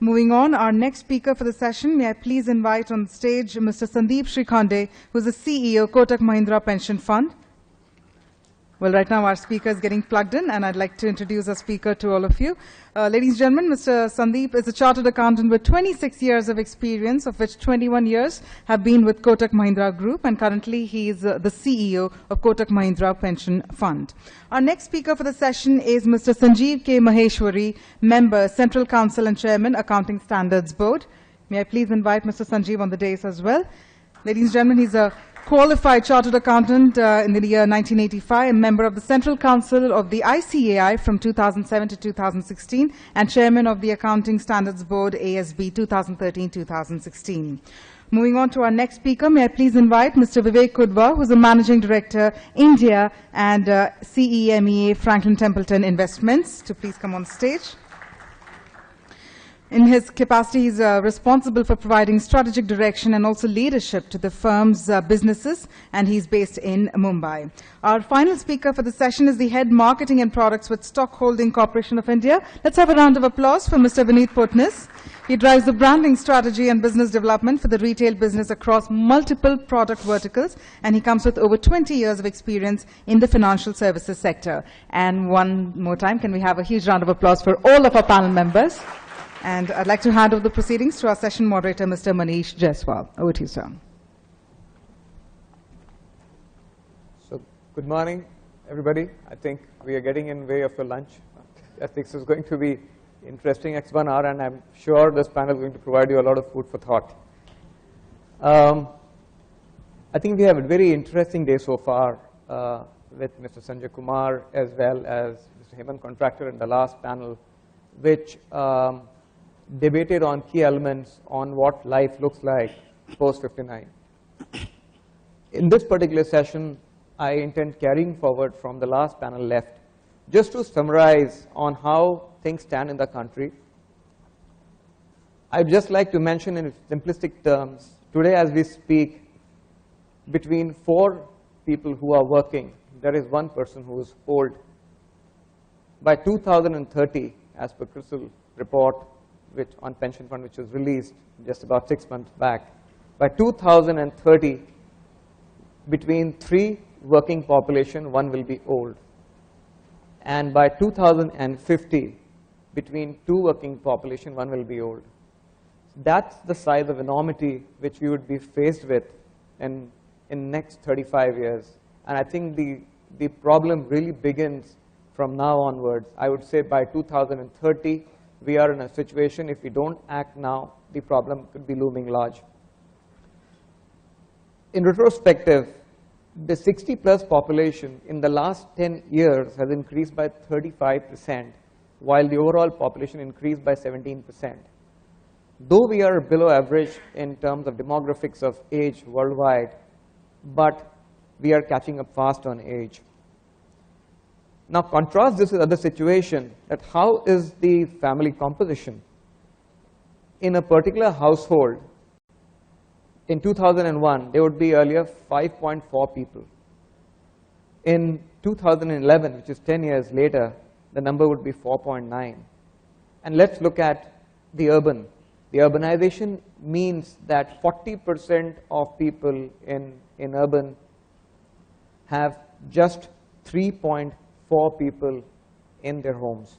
Moving on, our next speaker for the session, may I please invite on stage Mr. Sandeep Srikhande, who is the CEO, Kotak Mahindra Pension Fund. Well, right now our speaker is getting plugged in, and I'd like to introduce our speaker to all of you. Ladies and gentlemen, Mr. Sandeep is a chartered accountant with 26 years of experience, of which 21 years have been with Kotak Mahindra Group, and currently he is the CEO of Kotak Mahindra Pension Fund. Our next speaker for the session is Mr. Sanjeev K. Maheshwari, Member, Central Council and Chairman, Accounting Standards Board. May I please invite Mr. Sanjeev on the dais as well. Ladies and gentlemen, he's a qualified chartered accountant in the year 1985, a member of the Central Council of the ICAI from 2007 to 2016, and chairman of the Accounting Standards Board, ASB, 2013-2016. Moving on to our next speaker, may I please invite Mr. Vivek Kudva, who is the Managing Director, India, and CEMEA Franklin Templeton Investments, to please come on stage. In his capacity, he's responsible for providing strategic direction and also leadership to the firm's businesses, and he's based in Mumbai. Our final speaker for the session is the Head Marketing and Products with Stock Holding Corporation of India. Let's have a round of applause for Mr. Vineet Potnis. He drives the branding strategy and business development for the retail business across multiple product verticals, and he comes with over 20 years of experience in the financial services sector. And one more time, can we have a huge round of applause for all of our panel members? And I'd like to hand over the proceedings to our session moderator, Mr. Manish Jaiswal. Over to you, sir. So, good morning, everybody. I think we are getting in way of your lunch. I think this is going to be interesting next 1 hour, and I'm sure this panel is going to provide you a lot of food for thought. I think we have a very interesting day so far with Mr. Sanjay Kumar as well as Mr. Hemant Contractor in the last panel, which debated on key elements on what life looks like post 59. In this particular session, I intend carrying forward from the last panel left, just to summarize on how things stand in the country. I'd just like to mention in simplistic terms, today as we speak, between 4 people who are working, there is 1 person who is old. By 2030, as per CRISIL report, which on pension fund, which was released just about 6 months back. By 2030, between 3 working population, 1 will be old. And by 2050, between 2 working population, 1 will be old. That's the size of enormity which we would be faced with in next 35 years. And I think the problem really begins from now onwards. I would say by 2030, we are in a situation, if we don't act now, the problem could be looming large. In retrospective, the 60+ population in the last 10 years has increased by 35%, while the overall population increased by 17%. Though we are below average in terms of demographics of age worldwide, but we are catching up fast on age. Now contrast this with other situation, that how is the family composition? In a particular household, in 2001, there would be earlier 5.4 people. In 2011, which is 10 years later, the number would be 4.9. And let's look at the urban. The urbanization means that 40% of people in urban have just 3.4 people in their homes.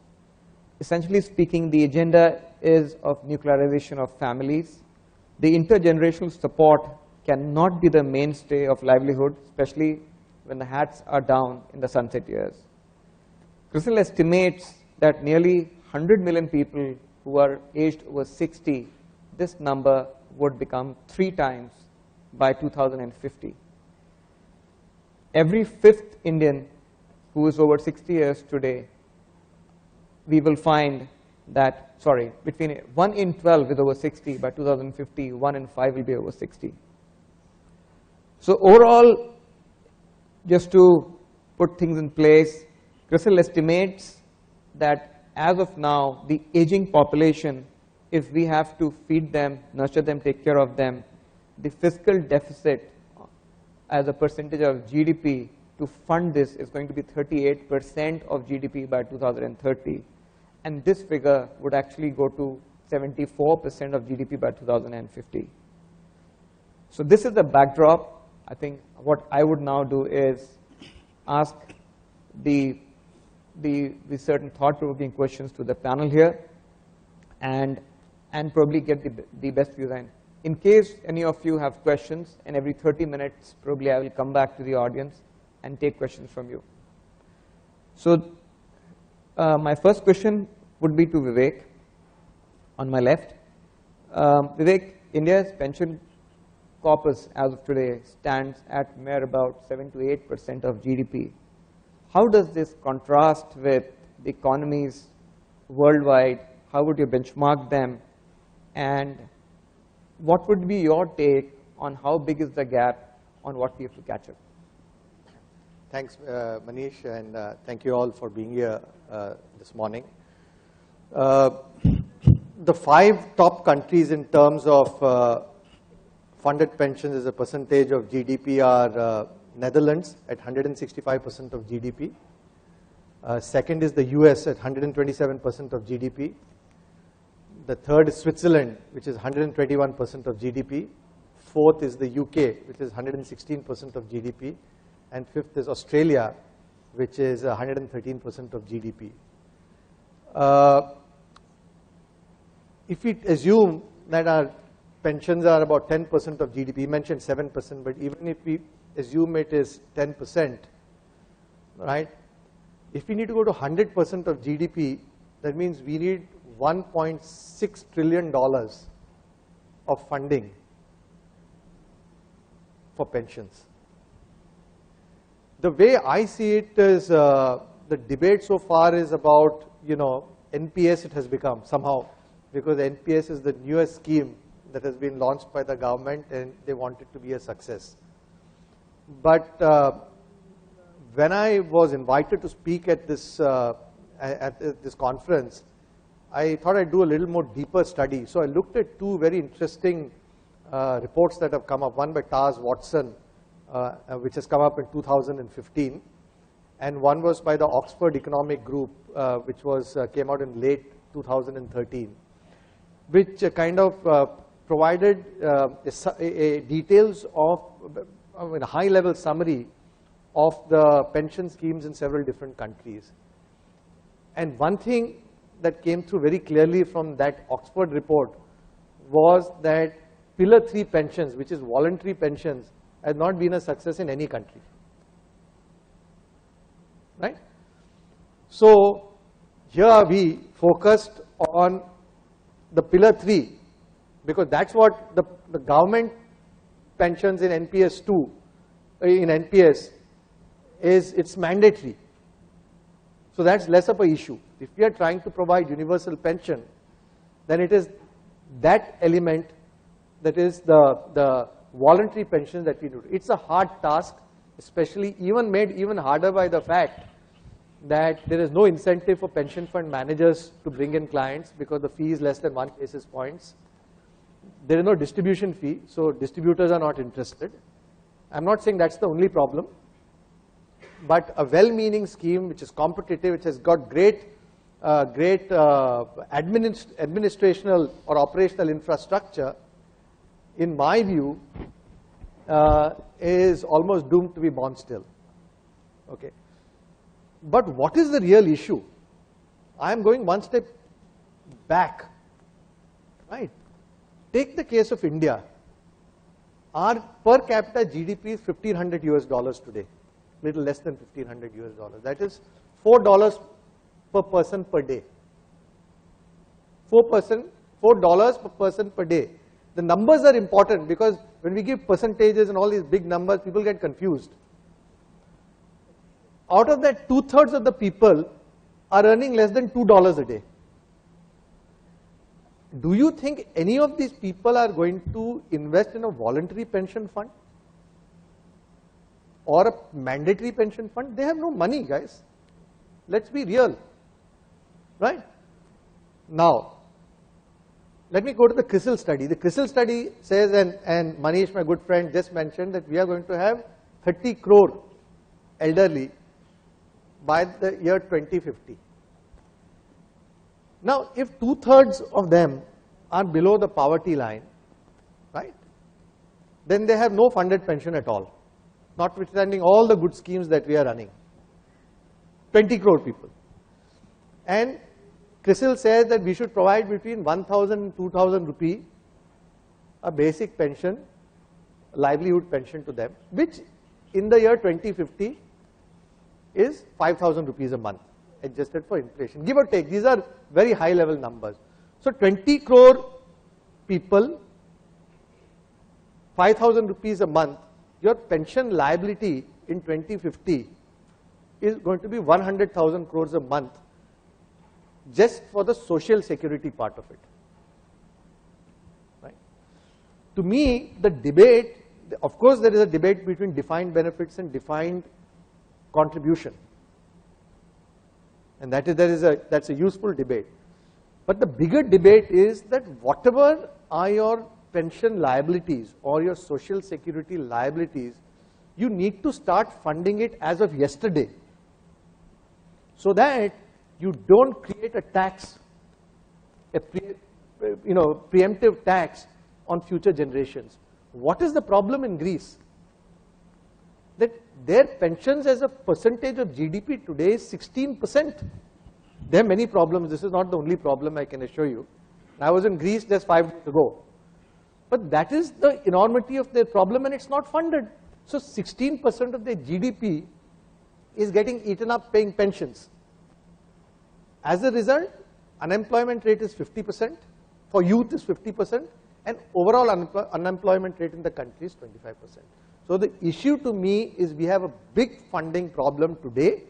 Essentially speaking, the agenda is of nuclearization of families. The intergenerational support cannot be the mainstay of livelihood, especially when the hats are down in the sunset years. CRISIL estimates that nearly 100 million people who are aged over 60, this number would become 3 times by 2050. Every 5th Indian who is over 60 years today, we will find that, between 1 in 12 is over 60, by 2050, 1 in 5 will be over 60. So overall, just to put things in place, CRISIL estimates that as of now, the aging population, if we have to feed them, nurture them, take care of them, the fiscal deficit as a percentage of GDP to fund this is going to be 38% of GDP by 2030. And this figure would actually go to 74% of GDP by 2050. So this is the backdrop. I think what I would now do is ask the certain thought-provoking questions to the panel here, and probably get the best views. And in case any of you have questions, and every 30 minutes, probably I will come back to the audience and take questions from you. So my first question would be to Vivek on my left. Vivek, India's pension corpus as of today stands at mere about 7 to 8% of GDP. How does this contrast with the economies worldwide? How would you benchmark them? And what would be your take on how big is the gap on what we have to catch up? Thanks, Manish, and thank you all for being here this morning. The 5 top countries in terms of funded pensions as a percentage of GDP are Netherlands at 165% of GDP. Second is the US at 127% of GDP. The third is Switzerland, which is 121% of GDP. Fourth is the UK, which is 116% of GDP. And fifth is Australia, which is 113% of GDP. If we assume that our pensions are about 10% of GDP, you mentioned 7%, but even if we assume it is 10%, right? If we need to go to 100% of GDP, that means we need $1.6 trillion of funding for pensions. The way I see it is the debate so far is about, NPS it has become somehow, because NPS is the newest scheme that has been launched by the government and they want it to be a success. But when I was invited to speak at this conference, I thought I'd do a little more deeper study. So I looked at 2 very interesting reports that have come up. One by Taz Watson, which has come up in 2015, and one was by the Oxford Economic Group, which came out in late 2013, which kind of provided details of a high-level summary of the pension schemes in several different countries. And one thing that came through very clearly from that Oxford report was that Pillar 3 pensions, which is voluntary pensions, has not been a success in any country. Right? So here we focused on the Pillar 3, because that's what the government pensions in NPS 2, in NPS, it's mandatory. So that's less of an issue. If we are trying to provide universal pension, then it is that element that is the voluntary pension that we do. It's a hard task, especially made even harder by the fact that there is no incentive for pension fund managers to bring in clients because the fee is less than 1 basis points. There is no distribution fee, so distributors are not interested. I'm not saying that's the only problem, but a well-meaning scheme which is competitive, which has got great administrational or operational infrastructure, in my view, is almost doomed to be born still. Okay. But what is the real issue? I am going one step back. Right? Take the case of India. Our per capita GDP is $1,500 today, little less than $1,500. That is $4 per person per day. $4 per person per day. The numbers are important because when we give percentages and all these big numbers, people get confused. Out of that, 2/3 of the people are earning less than $2 a day. Do you think any of these people are going to invest in a voluntary pension fund or a mandatory pension fund? They have no money, guys. Let's be real. Right? Now, let me go to the CRISIL study. The CRISIL study says, and Manish, my good friend, just mentioned that we are going to have 30 crore elderly by the year 2050. Now, if 2/3 of them are below the poverty line, right, then they have no funded pension at all, notwithstanding all the good schemes that we are running. 20 crore people. And CRISIL says that we should provide between 1,000 and 2,000 rupee a basic pension, livelihood pension to them, which in the year 2050 is 5,000 rupees a month, adjusted for inflation, give or take. These are very high level numbers. So 20 crore people, 5,000 rupees a month, your pension liability in 2050 is going to be 100,000 crores a month just for the social security part of it. Right? To me, the debate, of course there is a debate between defined benefits and defined contribution. And that's a useful debate. But the bigger debate is that whatever are your pension liabilities or your social security liabilities, you need to start funding it as of yesterday, so that you don't create a tax, a preemptive tax on future generations. What is the problem in Greece? That their pensions as a percentage of GDP today is 16%. There are many problems. This is not the only problem, I can assure you. I was in Greece just 5 days ago. But that is the enormity of their problem, and it's not funded. So 16% of their GDP is getting eaten up paying pensions. As a result, unemployment rate is 50%, for youth is 50%, and overall unemployment rate in the country is 25%. So the issue to me is we have a big funding problem today,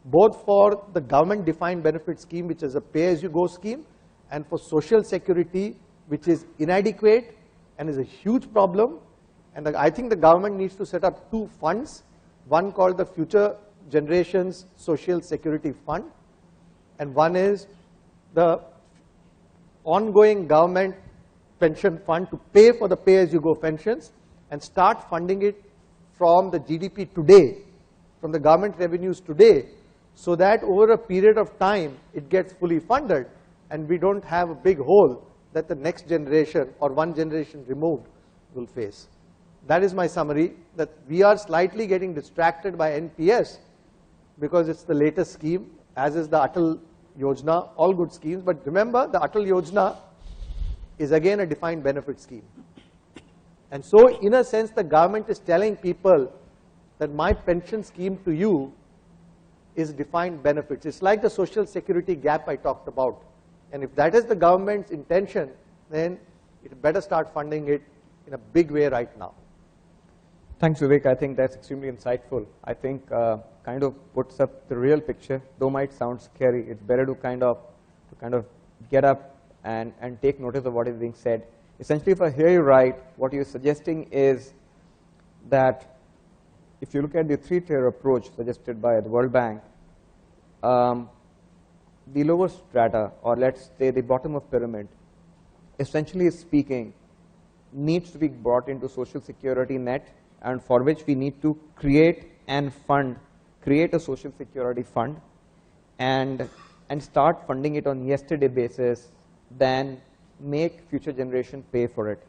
both for the government defined benefit scheme, which is a pay-as-you-go scheme, and for social security, which is inadequate and is a huge problem. And I think the government needs to set up two funds, one called the Future Generations Social Security Fund, and one is the ongoing government pension fund to pay for the pay-as-you-go pensions and start funding it from the GDP today, from the government revenues today, so that over a period of time it gets fully funded and we don't have a big hole that the next generation or one generation removed will face. That is my summary, that we are slightly getting distracted by NPS because it's the latest scheme, as is the Atal Yojana, all good schemes. But remember, the Atal Yojana is again a defined benefit scheme. And so in a sense, the government is telling people that my pension scheme to you is defined benefits. It's like the social security gap I talked about. And if that is the government's intention, then it better start funding it in a big way right now. Thanks, Vivek. I think that's extremely insightful. I think kind of puts up the real picture, though might sound scary. It's better to kind of get up and take notice of what is being said. Essentially, if I hear you right, what you're suggesting is that if you look at the three-tier approach suggested by the World Bank, the lower strata, or let's say the bottom of pyramid, essentially speaking, needs to be brought into social security net, and for which we need to create a social security fund and start funding it on yesterday basis, then make future generation pay for it.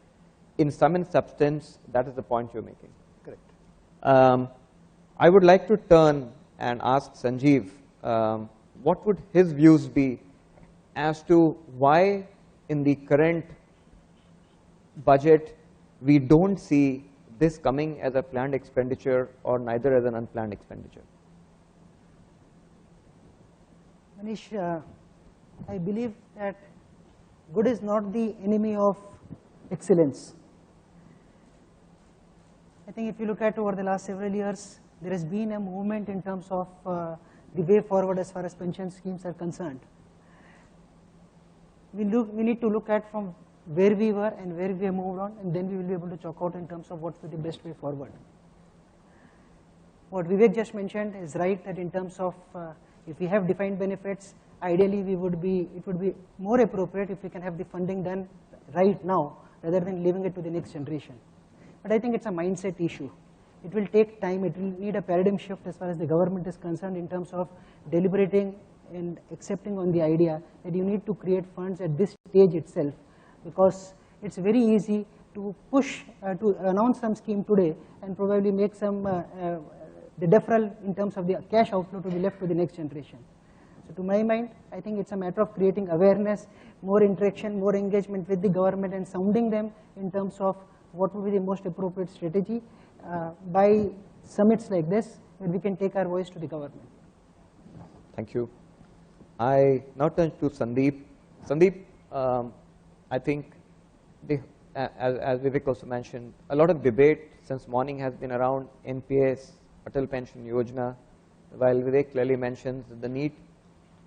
In sum and substance, that is the point you're making. Correct. I would like to turn and ask Sanjeev, what would his views be as to why in the current budget we don't see this coming as a planned expenditure or neither as an unplanned expenditure? Manish, I believe that good is not the enemy of excellence. I think if you look at over the last several years, there has been a movement in terms of the way forward as far as pension schemes are concerned. We need to look at from where we were and where we have moved on, and then we will be able to chalk out in terms of what will be the best way forward. What Vivek just mentioned is right, that in terms of if we have defined benefits, ideally it would be more appropriate if we can have the funding done right now rather than leaving it to the next generation. But I think it's a mindset issue. It will take time. It will need a paradigm shift as far as the government is concerned in terms of deliberating and accepting on the idea that you need to create funds at this stage itself, because it's very easy to push, to announce some scheme today and probably make some the deferral in terms of the cash outflow to be left to the next generation. So to my mind, I think it's a matter of creating awareness, more interaction, more engagement with the government and sounding them in terms of what would be the most appropriate strategy by summits like this, where we can take our voice to the government. Thank you. I now turn to Sandeep. Sandeep, I think as Vivek also mentioned, a lot of debate since morning has been around NPS, Atal Pension Yojana, while Vivek clearly mentions that the need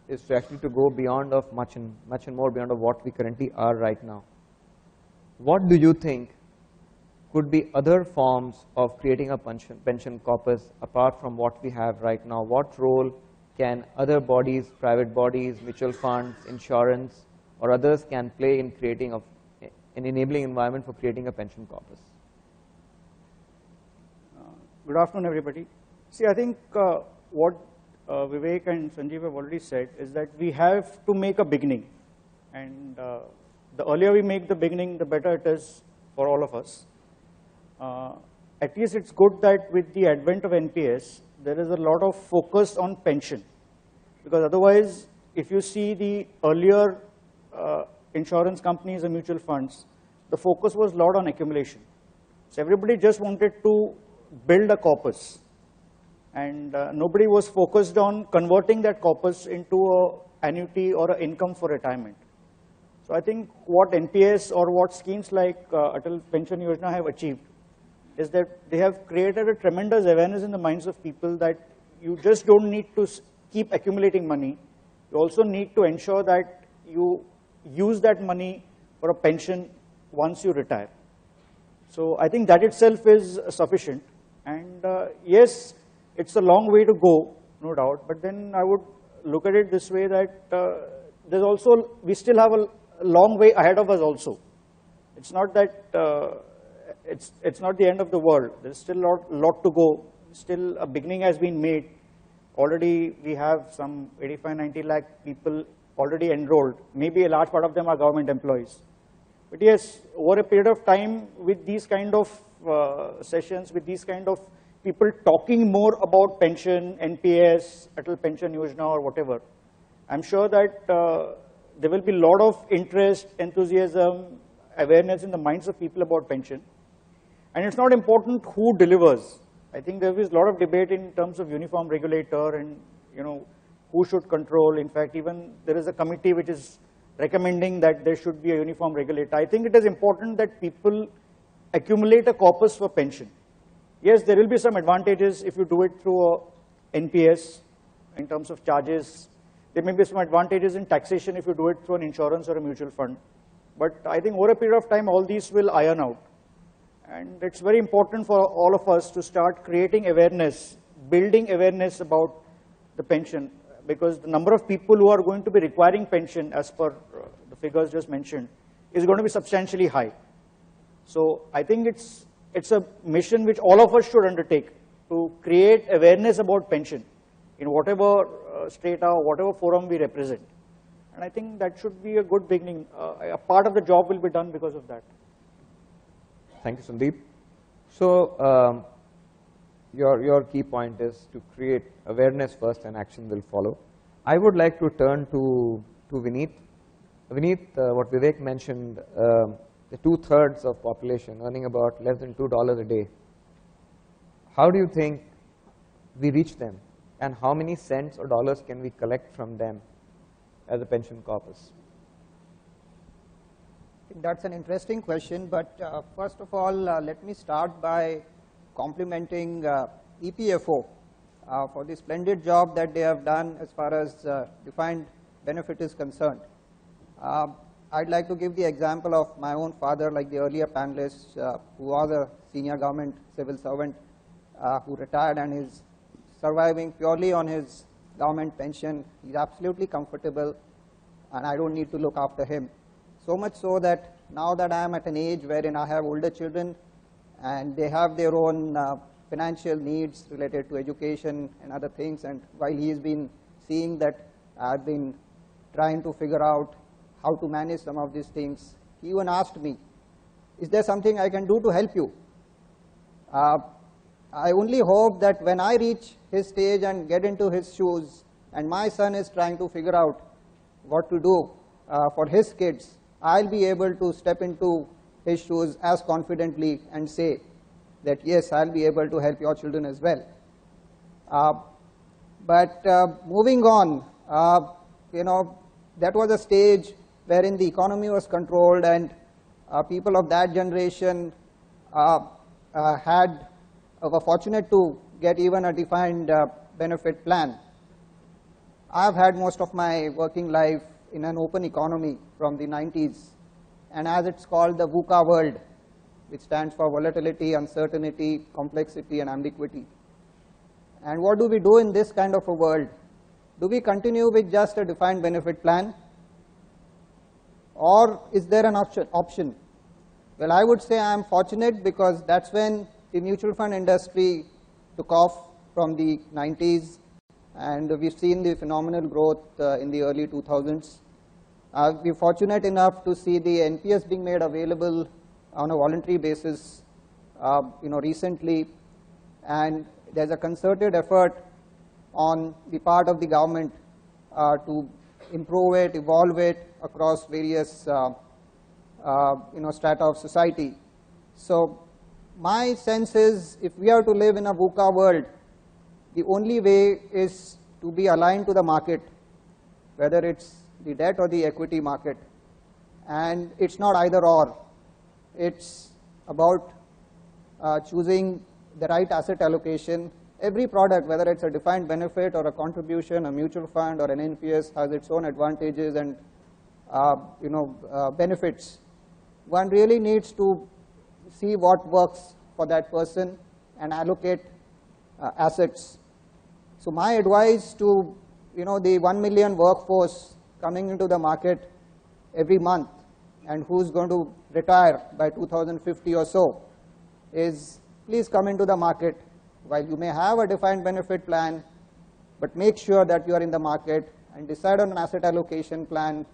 is to actually to go beyond of much and more beyond of what we currently are right now. What do you think could be other forms of creating a pension corpus apart from what we have right now? What role can other bodies, private bodies, mutual funds, insurance, or others can play in creating an enabling environment for creating a pension corpus? Good afternoon, everybody. See, I think what Vivek and Sanjeev have already said is that we have to make a beginning, and the earlier we make the beginning, the better it is for all of us. At least it's good that with the advent of NPS, there is a lot of focus on pension, because otherwise, if you see the earlier insurance companies and mutual funds, the focus was a lot on accumulation. So everybody just wanted to build a corpus, and nobody was focused on converting that corpus into an annuity or an income for retirement. So I think what NPS or what schemes like Atal Pension Yojana have achieved is that they have created a tremendous awareness in the minds of people that you just don't need to keep accumulating money. You also need to ensure that you use that money for a pension once you retire. So I think that itself is sufficient. And yes, it's a long way to go, no doubt, but then I would look at it this way that there's also, we still have a long way ahead of us also. It's not that, it's not the end of the world. There's still a lot to go. Still a beginning has been made. Already we have some 85-90 lakh people already enrolled. Maybe a large part of them are government employees. But yes, over a period of time, with these kind of sessions, with these kind of people talking more about pension, NPS, Atal Pension Yojana or whatever, I'm sure that there will be a lot of interest, enthusiasm, awareness in the minds of people about pension. And it's not important who delivers. I think there is a lot of debate in terms of uniform regulator and, you know, who should control. In fact, even there is a committee which is recommending that there should be a uniform regulator. I think it is important that people accumulate a corpus for pension. Yes, there will be some advantages if you do it through a NPS in terms of charges. There may be some advantages in taxation if you do it through an insurance or a mutual fund. But I think over a period of time, all these will iron out. And it's very important for all of us to start creating awareness, building awareness about the pension, because the number of people who are going to be requiring pension, as per the figures just mentioned, is going to be substantially high. So I think it's a mission which all of us should undertake to create awareness about pension in whatever strata or whatever forum we represent. And I think that should be a good beginning. A part of the job will be done because of that. Thank you, Sandeep. So your key point is to create awareness first and action will follow. I would like to turn to Vineet. Vineet, what Vivek mentioned, the 2/3 of population earning about less than $2 a day. How do you think we reach them? And how many cents or dollars can we collect from them as a pension corpus? That's an interesting question, but first of all, let me start by complimenting EPFO for the splendid job that they have done as far as defined benefit is concerned. I'd like to give the example of my own father, like the earlier panelists, who was a senior government civil servant who retired and is surviving purely on his government pension. He's absolutely comfortable, and I don't need to look after him. So much so that now that I am at an age wherein I have older children and they have their own financial needs related to education and other things, and while he's been seeing that, I've been trying to figure out how to manage some of these things. He even asked me, is there something I can do to help you? I only hope that when I reach his stage and get into his shoes, and my son is trying to figure out what to do for his kids, I'll be able to step into his shoes as confidently and say that yes, I'll be able to help your children as well. But moving on, that was a stage wherein the economy was controlled, and people of that generation were fortunate to get even a defined benefit plan. I've had most of my working life in an open economy from the 90s, and as it's called the VUCA world, which stands for volatility, uncertainty, complexity, and ambiguity. And what do we do in this kind of a world? Do we continue with just a defined benefit plan, or is there an option? Well, I would say I am fortunate, because that's when the mutual fund industry took off from the 90s, and we've seen the phenomenal growth in the early 2000s. We're fortunate enough to see the NPS being made available on a voluntary basis recently, and there's a concerted effort on the part of the government to improve it, evolve it across various strata of society. So my sense is, if we are to live in a VUCA world, the only way is to be aligned to the market, whether it's the debt or the equity market. And it's not either or. It's about choosing the right asset allocation. Every product, whether it's a defined benefit or a contribution, a mutual fund or an NPS, has its own advantages and benefits. One really needs to see what works for that person and allocate assets. So my advice to the 1 million workforce coming into the market every month and who's going to retire by 2050 or so is, please come into the market. While you may have a defined benefit plan, but make sure that you are in the market and decide on an asset allocation plan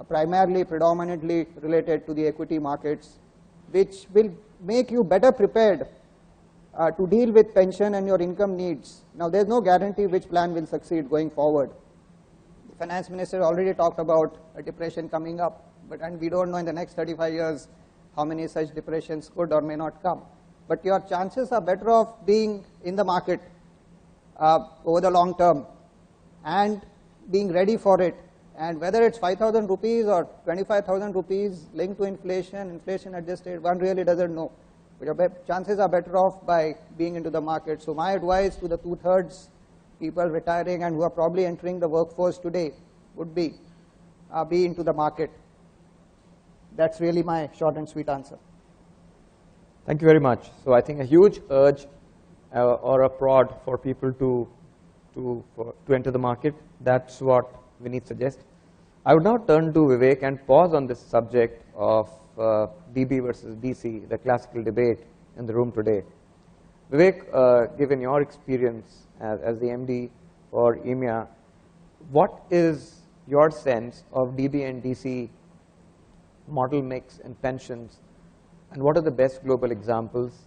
primarily, predominantly related to the equity markets, which will make you better prepared to deal with pension and your income needs. Now, there's no guarantee which plan will succeed going forward. The finance minister already talked about a depression coming up, and we don't know in the next 35 years how many such depressions could or may not come. But your chances are better off being in the market over the long term and being ready for it. And whether it's 5,000 rupees or 25,000 rupees linked to inflation, inflation adjusted, one really doesn't know. But your chances are better off by being into the market. So my advice to the 2/3 people retiring and who are probably entering the workforce today would be into the market. That's really my short and sweet answer. Thank you very much. So I think a huge urge or a prod for people to enter the market. That's what Vineet suggests. I would now turn to Vivek and pause on this subject of DB versus DC, the classical debate in the room today. Vivek, given your experience as the MD for EMEA, what is your sense of DB and DC model mix in pensions, and what are the best global examples?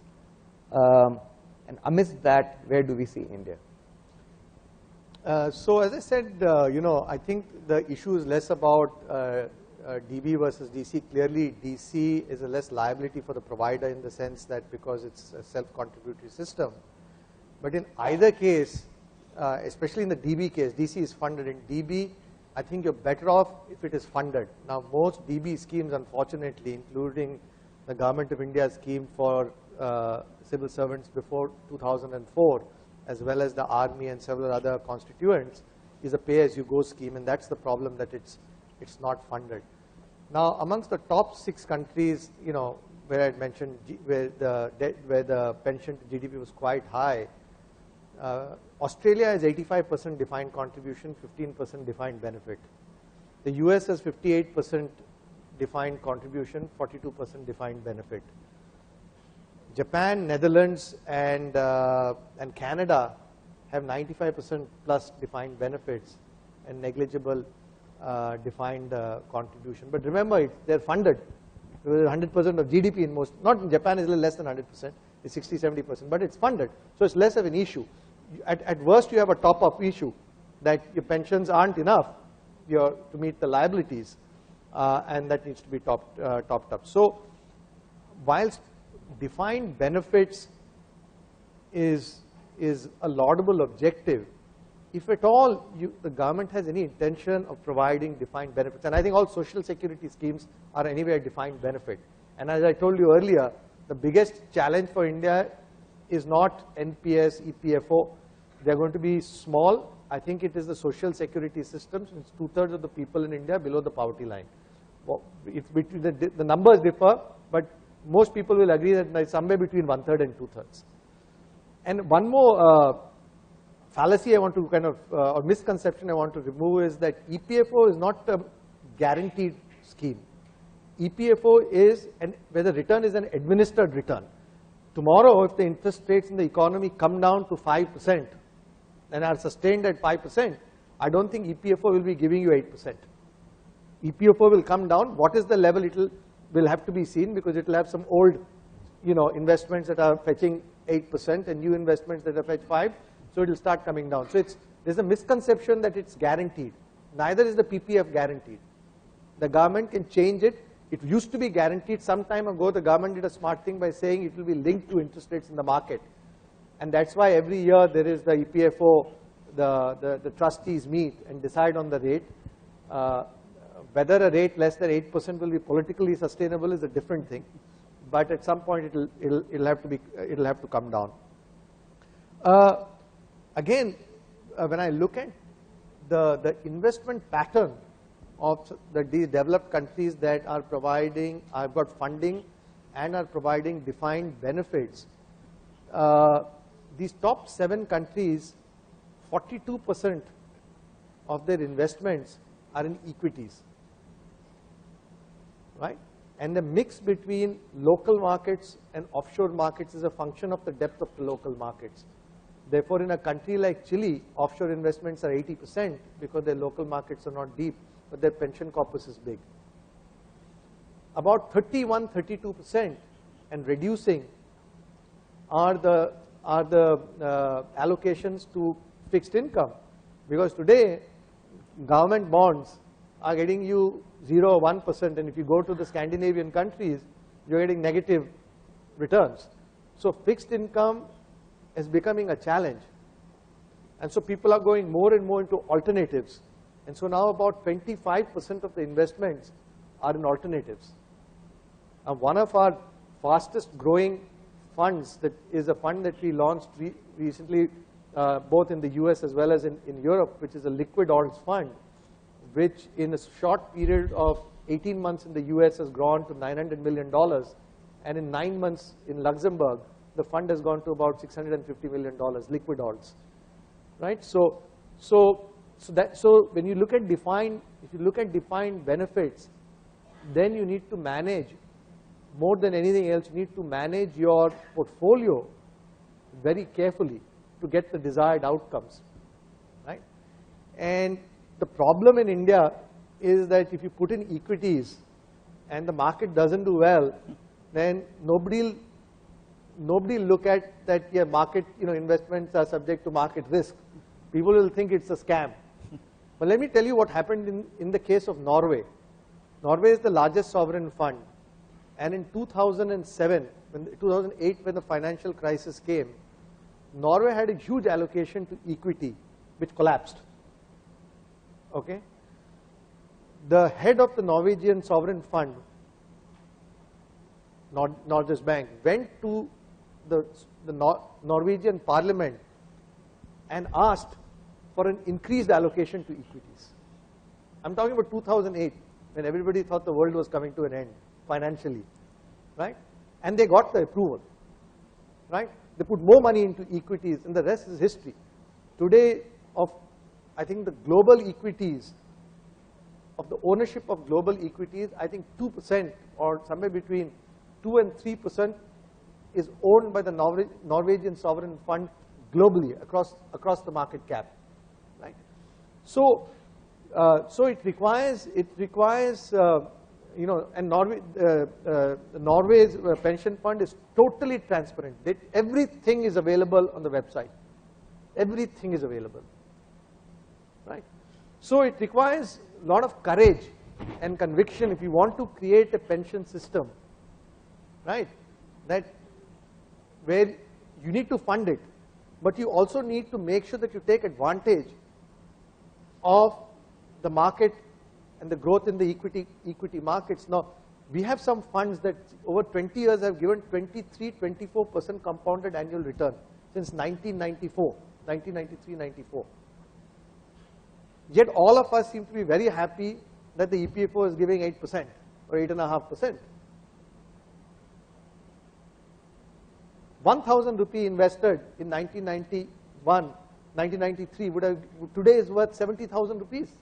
And amidst that, where do we see India? So as I said, I think the issue is less about DB versus DC. Clearly, DC is a less liability for the provider in the sense that because it's a self-contributory system. But in either case, especially in the DB case, DC is funded. In DB, I think you're better off if it is funded. Now, most DB schemes, unfortunately, including the Government of India scheme for civil servants before 2004, as well as the army and several other constituents, is a pay-as-you-go scheme, and that's the problem, that it's not funded. Now, amongst the top 6 countries, where I mentioned where the pension to GDP was quite high, Australia has 85% defined contribution, 15% defined benefit. The US has 58% defined contribution, 42% defined benefit. Japan, Netherlands, and Canada have 95% plus defined benefits and negligible defined contribution. But remember, they're funded. 100% of GDP in most, not in Japan, is a little less than 100%, it's 60, 70%, but it's funded. So it's less of an issue. At worst, you have a top-up issue that your pensions aren't enough to meet the liabilities, and that needs to be topped up. So whilst defined benefits is a laudable objective, if at all the government has any intention of providing defined benefits, and I think all social security schemes are anyway a defined benefit. And as I told you earlier, the biggest challenge for India is not NPS, EPFO. They're going to be small. I think it is the social security systems. It's 2/3 of the people in India below the poverty line. Well, it's between the numbers differ, but most people will agree that it's somewhere between 1/3 and 2/3. And one more fallacy I want to kind of, or misconception I want to remove is that EPFO is not a guaranteed scheme. EPFO is, where the return is an administered return. Tomorrow, if the interest rates in the economy come down to 5% and are sustained at 5%, I don't think EPFO will be giving you 8%. EPFO will come down. What is the level? Will have to be seen, because it will have some old, investments that are fetching 8% and new investments that are fetch 5%. So it will start coming down. So there's a misconception that it's guaranteed. Neither is the PPF guaranteed. The government can change it. It used to be guaranteed. Some time ago, the government did a smart thing by saying it will be linked to interest rates in the market. And that's why every year there is the EPFO, the trustees meet and decide on the rate. Whether a rate less than 8% will be politically sustainable is a different thing. But at some point it'll have to come down. Again, when I look at the investment pattern of these developed countries that are providing, have got funding and are providing defined benefits, these top 7 countries, 42% of their investments are in equities, right? And the mix between local markets and offshore markets is a function of the depth of the local markets. Therefore, in a country like Chile, offshore investments are 80% because their local markets are not deep, but their pension corpus is big. About 31, 32% and reducing are the allocations to fixed income, because today government bonds are getting you 0 or 1%, and if you go to the Scandinavian countries, you're getting negative returns. So fixed income is becoming a challenge. And so people are going more and more into alternatives. And so now about 25% of the investments are in alternatives. And one of our fastest growing funds, that is a fund that we launched recently, both in the US as well as in Europe, which is a liquid alts fund, which in a short period of 18 months in the US has grown to $900 million. And in 9 months in Luxembourg, the fund has gone to about $650 million, liquid alts, right? So when you look at defined benefits, then you need to manage, more than anything else, you need to manage your portfolio very carefully to get the desired outcomes, right? And the problem in India is that if you put in equities and the market doesn't do well, then nobody will look at that, yeah, market, investments are subject to market risk. People will think it's a scam. But let me tell you what happened in the case of Norway. Norway is the largest sovereign fund. And in 2008, when the financial crisis came, Norway had a huge allocation to equity, which collapsed. Okay? The head of the Norwegian sovereign fund, Norges Bank, went to the Norwegian parliament and asked for an increased allocation to equities. I'm talking about 2008, when everybody thought the world was coming to an end financially, right? And they got the approval, right? They put more money into equities, and the rest is history. Today, I think the global equities, of the ownership of global equities, I think 2% or somewhere between 2 and 3% is owned by the Norwegian sovereign fund globally, across the market cap, right? So so it requires you know, and Norway's pension fund is totally transparent. Everything is available on the website. Everything is available, right? So it requires a lot of courage and conviction if you want to create a pension system, right? That where you need to fund it, but you also need to make sure that you take advantage of the market and the growth in the equity markets. Now, we have some funds that over 20 years have given 23-24% compounded annual return since 1993-94. Yet all of us seem to be very happy that the EPFO is giving 8% or 8.5%. 1,000 rupee invested in 1993 would have today is worth 70,000 rupees.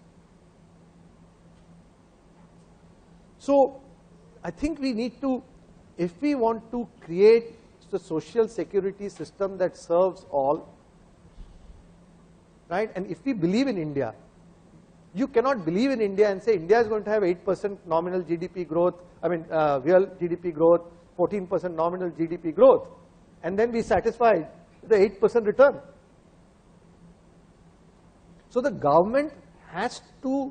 So I think we need to, if we want to create the social security system that serves all, right? And if we believe in India, you cannot believe in India and say India is going to have 8% nominal GDP growth, real GDP growth, 14% nominal GDP growth, and then be satisfied with the 8% return. So the government has to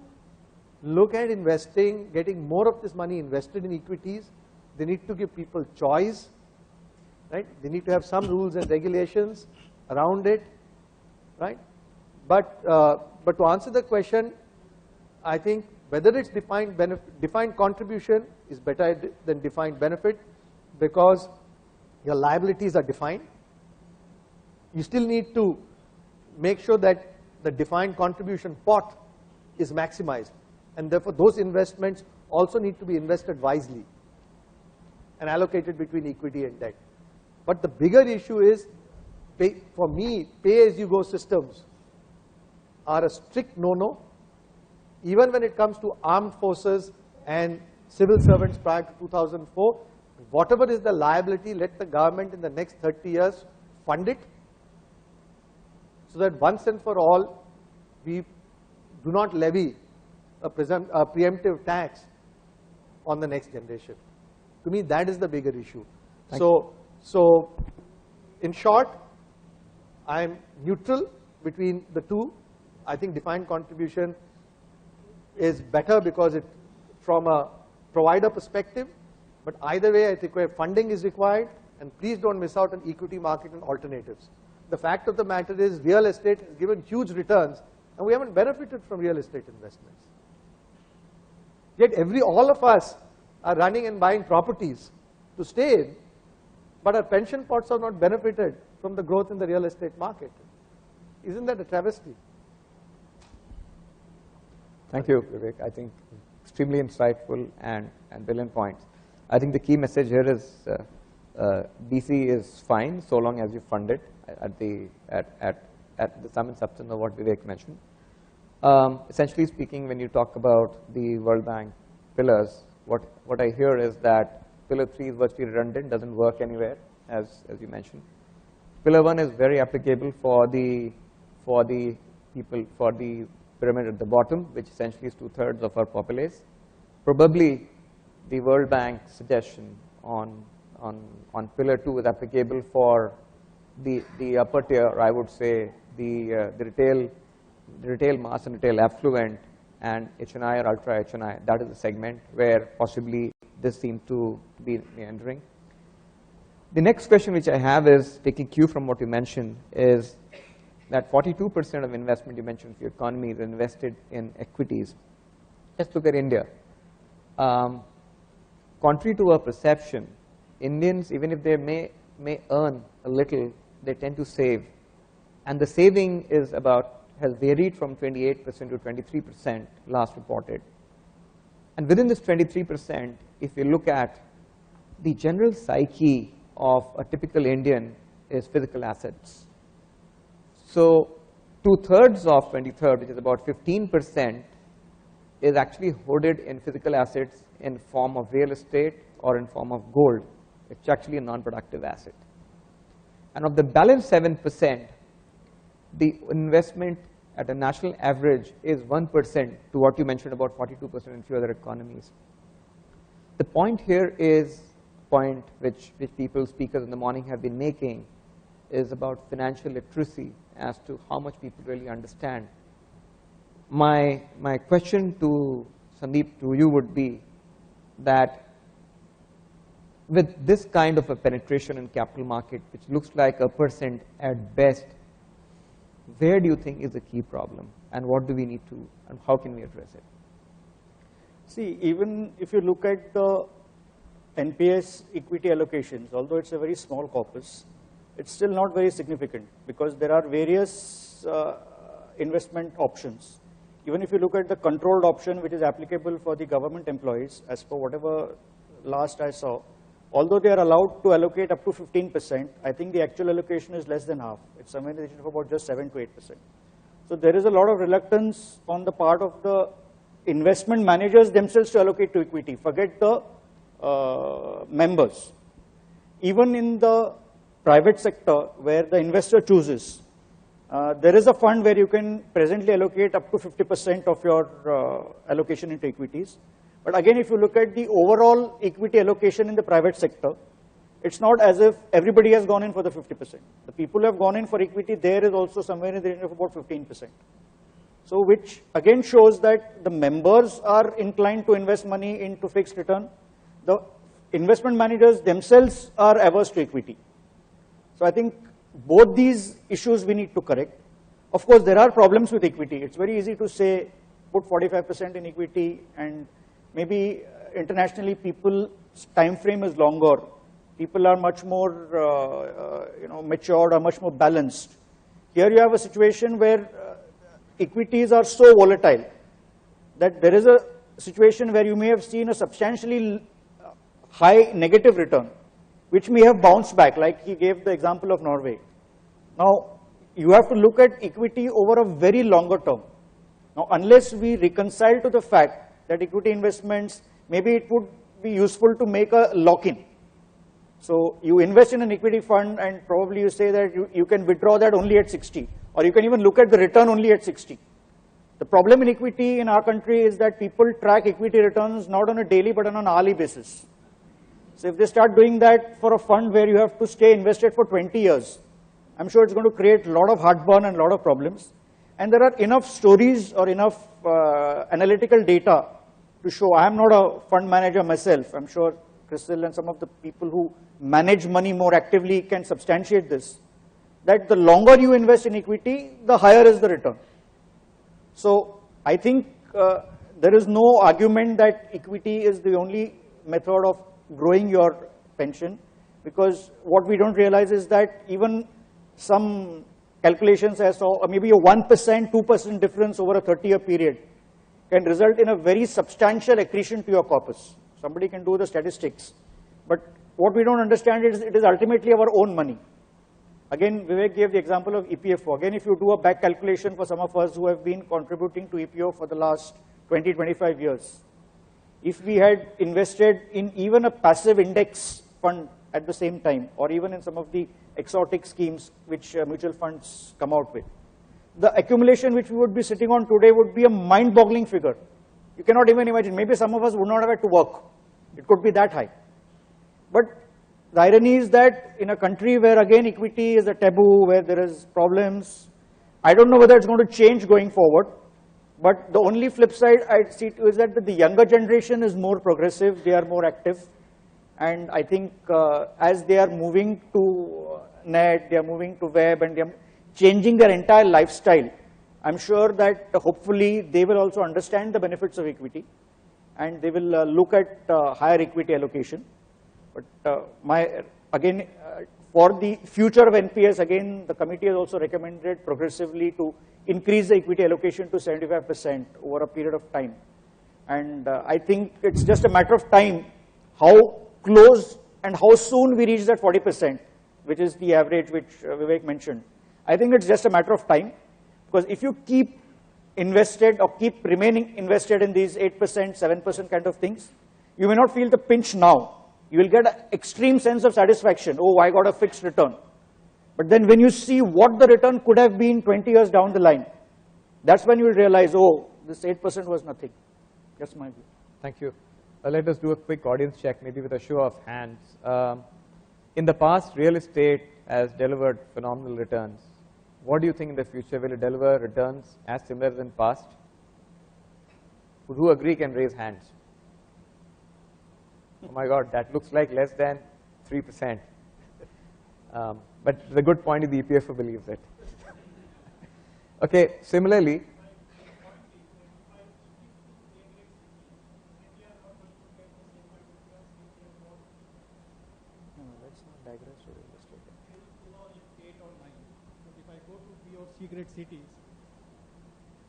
look at investing, getting more of this money invested in equities. They need to give people choice, right? They need to have some rules and regulations around it, right? But to answer the question, I think whether it's defined contribution is better than defined benefit, because your liabilities are defined. You still need to make sure that the defined contribution pot is maximized, and therefore those investments also need to be invested wisely and allocated between equity and debt. But the bigger issue is, for me, pay-as-you-go systems are a strict no-no, even when it comes to armed forces and civil servants prior to 2004. Whatever is the liability, let the government in the next 30 years fund it, so that once and for all, we do not levy a preemptive tax on the next generation. To me, that is the bigger issue. So in short, I'm neutral between the two. I think defined contribution is better because it, from a provider perspective, but either way, I think where funding is required, and please don't miss out on equity market and alternatives. The fact of the matter is, real estate has given huge returns, and we haven't benefited from real estate investments. Yet all of us are running and buying properties to stay in, but our pension pots have not benefited from the growth in the real estate market. Isn't that a travesty? Thank you, Vivek. I think extremely insightful and brilliant points. I think the key message here is DC is fine so long as you fund it at the sum and substance of what Vivek mentioned. Essentially speaking, when you talk about the World Bank pillars, what I hear is that Pillar 3 is virtually redundant, doesn't work anywhere, as you mentioned. Pillar 1 is very applicable for the people, for the pyramid at the bottom, which essentially is 2/3 of our populace. Probably the World Bank suggestion on Pillar 2 is applicable for the upper tier, or I would say the retail mass and retail affluent and HNI or ultra HNI. That is the segment where possibly this seems to be meandering. The next question which I have is, taking cue from what you mentioned, is that 42% of investment you mentioned for your economy is invested in equities. Let's look at India. Contrary to our perception, Indians, even if they may earn a little, they tend to save. And the saving has varied from 28% to 23% last reported. And within this 23%, if you look at the general psyche of a typical Indian is physical assets. So 2/3 of 23rd, which is about 15%, is actually hoarded in physical assets in form of real estate or in form of gold. It's actually a non-productive asset. And of the balance 7%, the investment at a national average is 1% to what you mentioned about 42% in few other economies. The point here is, point which people, speakers in the morning have been making, is about financial literacy as to how much people really understand. My question to Sandeep, to you would be that with this kind of a penetration in capital market, which looks like 1% at best, where do you think is the key problem, and what do we need to, and how can we address it? See, even if you look at the NPS equity allocations, although it's a very small corpus, it's still not very significant because there are various investment options. Even if you look at the controlled option, which is applicable for the government employees, as per whatever last I saw, although they are allowed to allocate up to 15%, I think the actual allocation is less than half. It's somewhere in the region of about just 7 to 8%. So there is a lot of reluctance on the part of the investment managers themselves to allocate to equity. Forget the members. Even in the private sector where the investor chooses, there is a fund where you can presently allocate up to 50% of your allocation into equities. But again, if you look at the overall equity allocation in the private sector, it's not as if everybody has gone in for the 50%. The people who have gone in for equity, there is also somewhere in the range of about 15%. So which again shows that the members are inclined to invest money into fixed return. The investment managers themselves are averse to equity. So I think both these issues we need to correct. Of course, there are problems with equity. It's very easy to say, put 45% in equity, and maybe internationally people's time frame is longer. People are much more matured or much more balanced. Here you have a situation where equities are so volatile that there is a situation where you may have seen a substantially high negative return, which may have bounced back, like he gave the example of Norway. Now, you have to look at equity over a very longer term. Now, unless we reconcile to the fact that equity investments, maybe it would be useful to make a lock-in. So you invest in an equity fund and probably you say that you can withdraw that only at 60, or you can even look at the return only at 60. The problem in equity in our country is that people track equity returns not on a daily but on an hourly basis. So if they start doing that for a fund where you have to stay invested for 20 years, I'm sure it's going to create a lot of heartburn and a lot of problems. And there are enough stories or enough analytical data to show. I am not a fund manager myself. I'm sure Crystal and some of the people who manage money more actively can substantiate this, that the longer you invest in equity, the higher is the return. So I think there is no argument that equity is the only method of growing your pension, because what we don't realize is that even some calculations as to maybe a 1%, 2% difference over a 30-year period can result in a very substantial accretion to your corpus. Somebody can do the statistics. But what we don't understand is it is ultimately our own money. Again, Vivek gave the example of EPFO. Again, if you do a back calculation for some of us who have been contributing to EPO for the last 20, 25 years, if we had invested in even a passive index fund at the same time, or even in some of the exotic schemes which mutual funds come out with, the accumulation which we would be sitting on today would be a mind-boggling figure. You cannot even imagine. Maybe some of us would not have had to work. It could be that high. But the irony is that in a country where again equity is a taboo, where there is problems, I don't know whether it's going to change going forward. But the only flip side I see is that the younger generation is more progressive, they are more active. And I think as they are moving to net, they are moving to web, and they are changing their entire lifestyle, I'm sure that hopefully they will also understand the benefits of equity, and they will look at higher equity allocation. But again, for the future of NPS, again, the committee has also recommended progressively to increase the equity allocation to 75% over a period of time. And I think it's just a matter of time how close and how soon we reach that 40%, which is the average which Vivek mentioned. I think it's just a matter of time, because if you keep invested or keep remaining invested in these 8%, 7% kind of things, you may not feel the pinch now. You will get an extreme sense of satisfaction. Oh, I got a fixed return. But then when you see what the return could have been 20 years down the line, That's when you will realize, oh, this 8% was nothing. That's my view. Thank you. Let us do a quick audience check, maybe with a show of hands. In the past, real estate has delivered phenomenal returns. What do you think in the future? Will it deliver returns as similar as in past? Who agree can raise hands. Oh my God, that looks like less than 3%. But the good point is the EPFO believes it. Okay, similarly, If I go to B or C grade cities,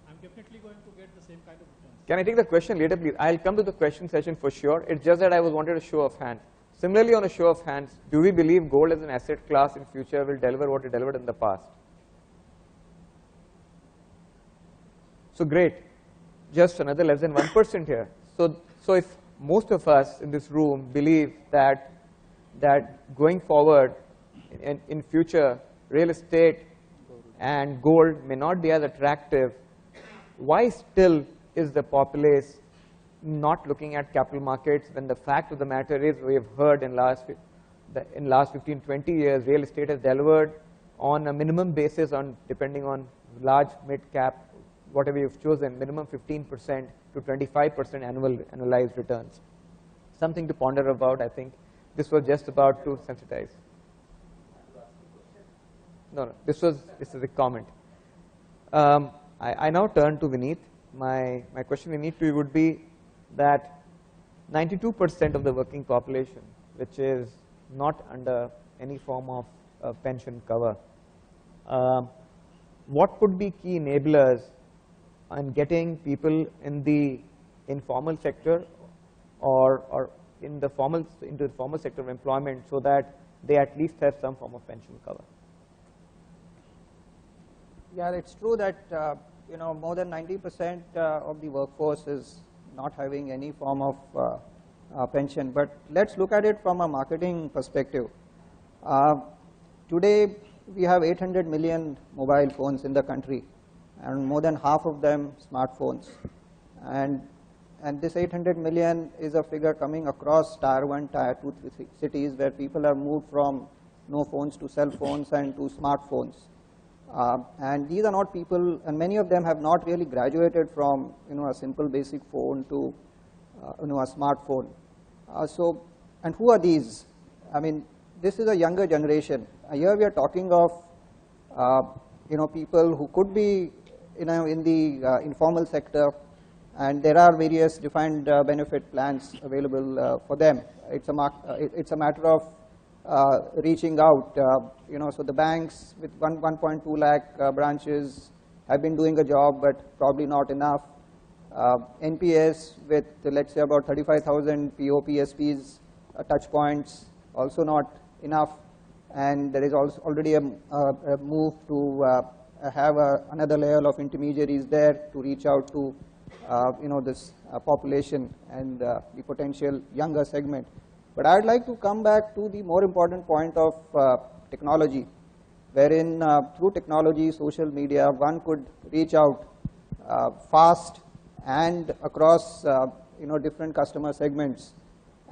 I'm definitely going to get the same kind of returns. can I take the question later, please? I'll come to the question session for sure. It's just that I wanted a show of hands. Similarly, on a show of hands, do we believe gold as an asset class in future will deliver what it delivered in the past? So great, just another less than 1% here. So if most of us in this room believe that going forward in future, real estate and gold may not be as attractive, why still is the populace not looking at capital markets when the fact of the matter is we have heard in last 15, 20 years, real estate has delivered on a minimum basis depending on large, mid cap, whatever you've chosen, minimum 15% to 25% annualized returns. Something to ponder about, I think. This was just about to sensitize. No, this is a comment. I now turn to Vineet. My question, Vineet, to you would be that 92% of the working population, which is not under any form of pension cover, what could be key enablers on getting people in the informal sector or into the formal sector of employment so that they at least have some form of pension cover? Yeah, it's true that more than 90% of the workforce is not having any form of pension. But let's look at it from a marketing perspective. Today, we have 800 million mobile phones in the country, and more than half of them smartphones. And this 800 million is a figure coming across tier 1, tier 2, 3 cities where people have moved from no phones to cell phones and to smartphones. And these are not people, and many of them have not really graduated from a simple basic phone to a smartphone. And who are these? I mean, this is a younger generation. Here we are talking of people who could be in the informal sector, and there are various defined benefit plans available for them. It's a matter of reaching out. So the banks with 1.2 lakh branches have been doing a job, but probably not enough. NPS with, let's say, about 35,000 POPSPs touch points, also not enough. And there is also already a move to have another layer of intermediaries there to reach out to this population and the potential younger segment. But I'd like to come back to the more important point of technology, wherein through technology, social media, one could reach out fast and across different customer segments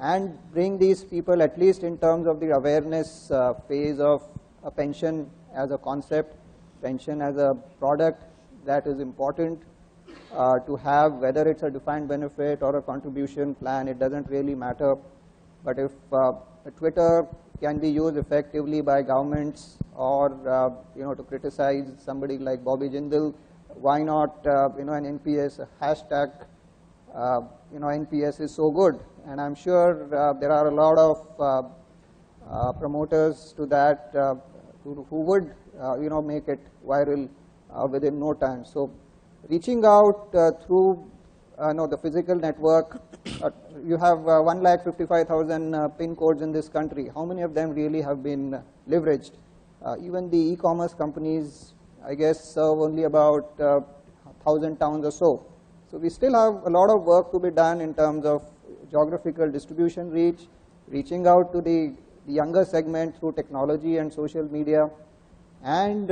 and bring these people, at least in terms of the awareness phase of a pension as a concept, pension as a product that is important to have, whether it's a defined benefit or a contribution plan, it doesn't really matter. But if Twitter can be used effectively by governments or to criticize somebody like Bobby Jindal, why not an NPS hashtag? NPS is so good, and I'm sure there are a lot of promoters to that who would make it viral within no time. So reaching out through the physical network, you have 1,55,000 PIN codes in this country. How many of them really have been leveraged? Even the e-commerce companies, I guess, serve only about 1,000 towns or so. So we still have a lot of work to be done in terms of geographical distribution reach, reaching out to the younger segment through technology and social media, and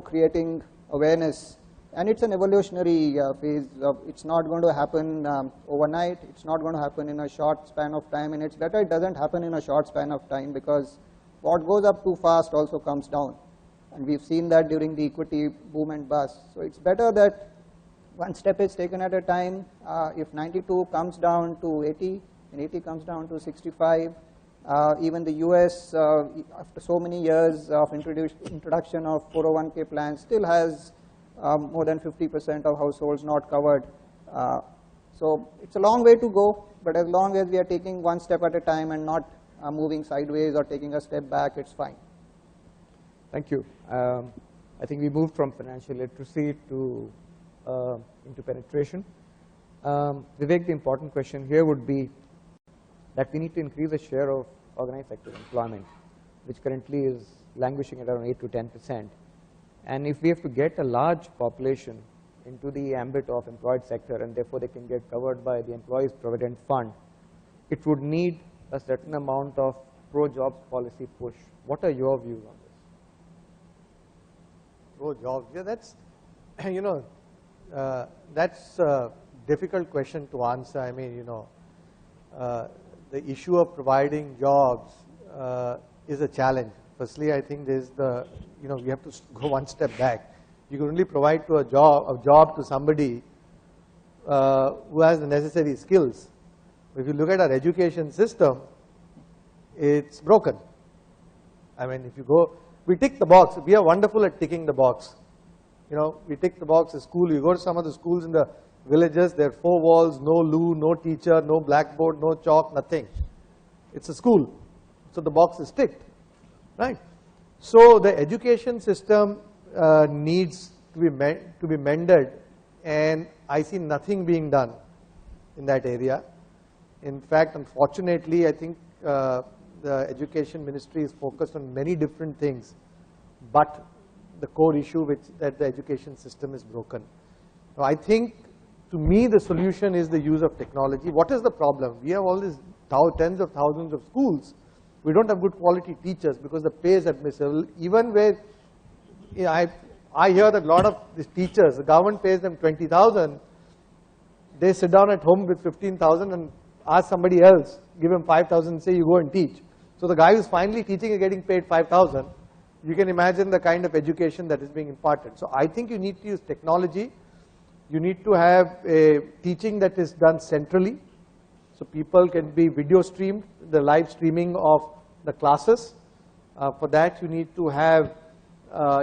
creating awareness And it's an evolutionary phase. It's not going to happen overnight. It's not going to happen in a short span of time. And it's better it doesn't happen in a short span of time, because what goes up too fast also comes down. And we've seen that during the equity boom and bust. So it's better that one step is taken at a time. If 92 comes down to 80, and 80 comes down to 65, even the US, after so many years of introduction of 401k plans, still has more than 50% of households not covered. So it's a long way to go, but as long as we are taking one step at a time and not moving sideways or taking a step back, it's fine. Thank you. I think we moved from financial literacy to into penetration. Vivek, the important question here would be that we need to increase the share of organized sector employment, which currently is languishing at around 8 to 10%. And if we have to get a large population into the ambit of employed sector, and therefore they can get covered by the Employees Provident Fund, it would need a certain amount of pro-jobs policy push. What are your views on this? Pro-jobs, yeah, that's, you know, that's a difficult question to answer. I mean, you know, the issue of providing jobs is a challenge. Firstly, I think there's the, you know, we have to go one step back. You can only provide a job to somebody who has the necessary skills. If you look at our education system, it's broken. I mean, if you go, we tick the box. We are wonderful at ticking the box. You know, we tick the box at school. You go to some of the schools in the villages, there are 4 walls, no loo, no teacher, no blackboard, no chalk, nothing. It's a school. So the box is ticked, right? So the education system needs to be mended, and I see nothing being done in that area. In fact, unfortunately, I think the education ministry is focused on many different things, but the core issue that the education system is broken. So I think, to me, the solution is the use of technology. What is the problem? We have all these tens of thousands of schools. We don't have good quality teachers because the pay is admissible. Even where, you know, I hear that a lot of these teachers, the government pays them 20,000, they sit down at home with 15,000 and ask somebody else, give him 5,000 and say, you go and teach. So the guy who's finally teaching is getting paid 5,000. You can imagine the kind of education that is being imparted. So I think you need to use technology. You need to have a teaching that is done centrally, so people can be video streamed, the live streaming of the classes. For that, you need to have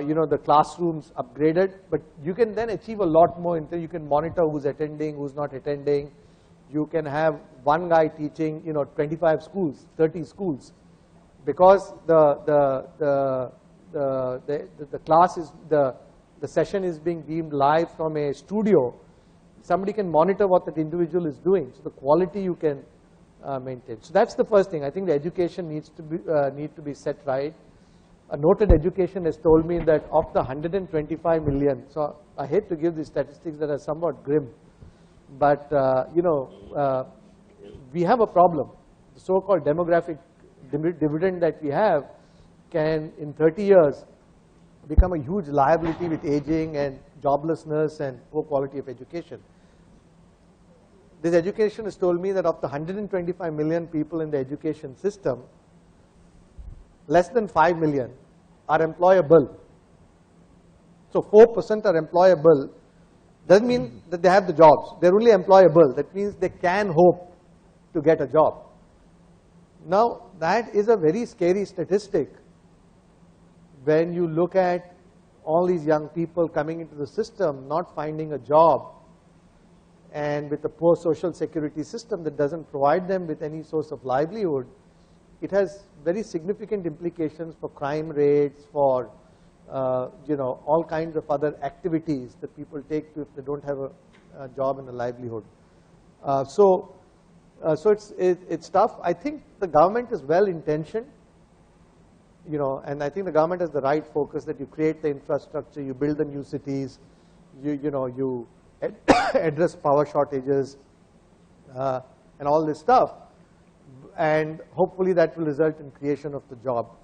you know, the classrooms upgraded, but you can then achieve a lot more. You can monitor who's attending, who's not attending. You can have one guy teaching, you know, 25 schools, 30 schools, because the class is the session is being beamed live from a studio. Somebody can monitor what that individual is doing, so the quality you can maintain. So that's the first thing. I think the education needs to be set right. A noted education has told me that of the 125 million, so I hate to give these statistics that are somewhat grim, but you know, we have a problem. The so-called demographic dividend that we have can, in 30 years, become a huge liability with aging and joblessness and poor quality of education. This education has told me that of the 125 million people in the education system, less than 5 million are employable. So 4% are employable. Doesn't mean that they have the jobs. They're only employable. That means they can hope to get a job. Now, that is a very scary statistic when you look at all these young people coming into the system, not finding a job, and with a poor social security system that doesn't provide them with any source of livelihood. It has very significant implications for crime rates, for you know, all kinds of other activities that people take to if they don't have a job and a livelihood. So it's tough. I think the government is well intentioned, you know, and I think the government has the right focus that you create the infrastructure, you build the new cities, you address power shortages and all this stuff, and hopefully that will result in creation of the job.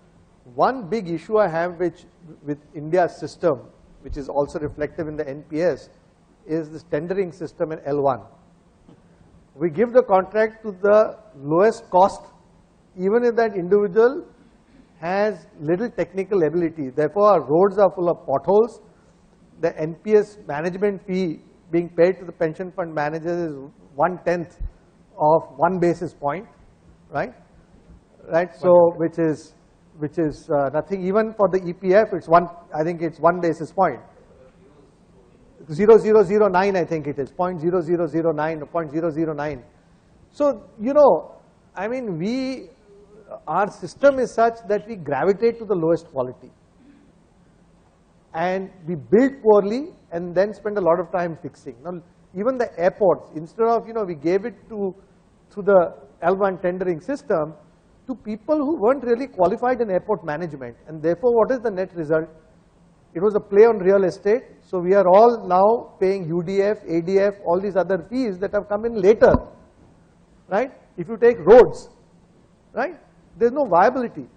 One big issue I have with India's system which is also reflective in the NPS, is this tendering system in L1. We give the contract to the lowest cost, even if that individual has little technical ability. Therefore, our roads are full of potholes. The NPS management fee being paid to the pension fund managers is 1/10 of 1 basis point, right? Right. So, which is nothing. Even for the EPF, it's I think it's 1 basis point. 0.0009, I think it is 0.0009 or 0.009. So, you know, I mean, our system is such that we gravitate to the lowest quality, and we build poorly and then spend a lot of time fixing. Now, even the airports, instead of, you know, we gave it to the L1 tendering system to people who weren't really qualified in airport management, and therefore, what is the net result? It was a play on real estate. So we are all now paying UDF, ADF, all these other fees that have come in later, right? If you take roads, right, there's no viability.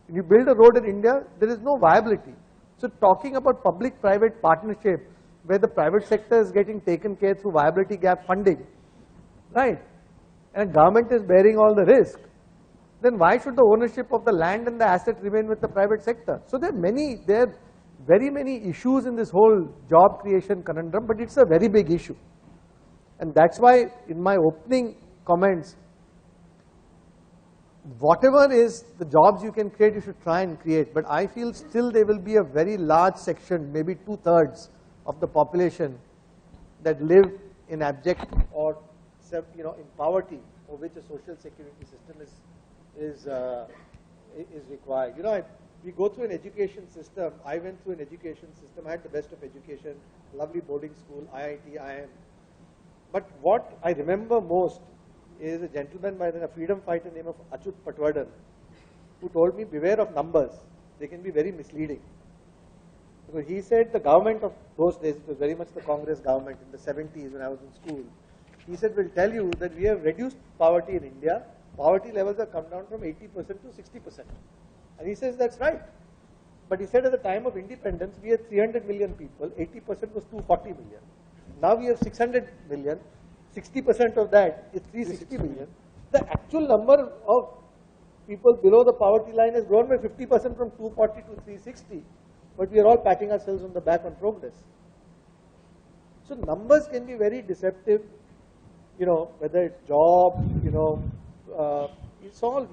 If you build a road in India, there is no viability. So talking about public-private partnership, where the private sector is getting taken care through viability gap funding, right, and government is bearing all the risk, then why should the ownership of the land and the asset remain with the private sector? So there are very many issues in this whole job creation conundrum, but it's a very big issue. And that's why in my opening comments, whatever is the jobs you can create, you should try and create. But I feel still there will be a very large section, maybe 2/3 of the population that live in abject or, you know, in poverty, for which a social security system is required. You know, we go through an education system. I went through an education system. I had the best of education, lovely boarding school, IIT, IIM. But what I remember most is a gentleman by the name, a freedom fighter named of Achut Patwardhan, who told me, beware of numbers. They can be very misleading. Because he said the government of those days, it was very much the Congress government in the 70s when I was in school. He said, we'll tell you that we have reduced poverty in India. Poverty levels have come down from 80% to 60%. And he says that's right. But he said at the time of independence, we had 300 million people, 80% was 240 million. Now we have 600 million, 60% of that is 360 million. The actual number of people below the poverty line has grown by 50% from 240 to 360. But we are all patting ourselves on the back on progress. So numbers can be very deceptive, you know, whether it's job, you know, it's all,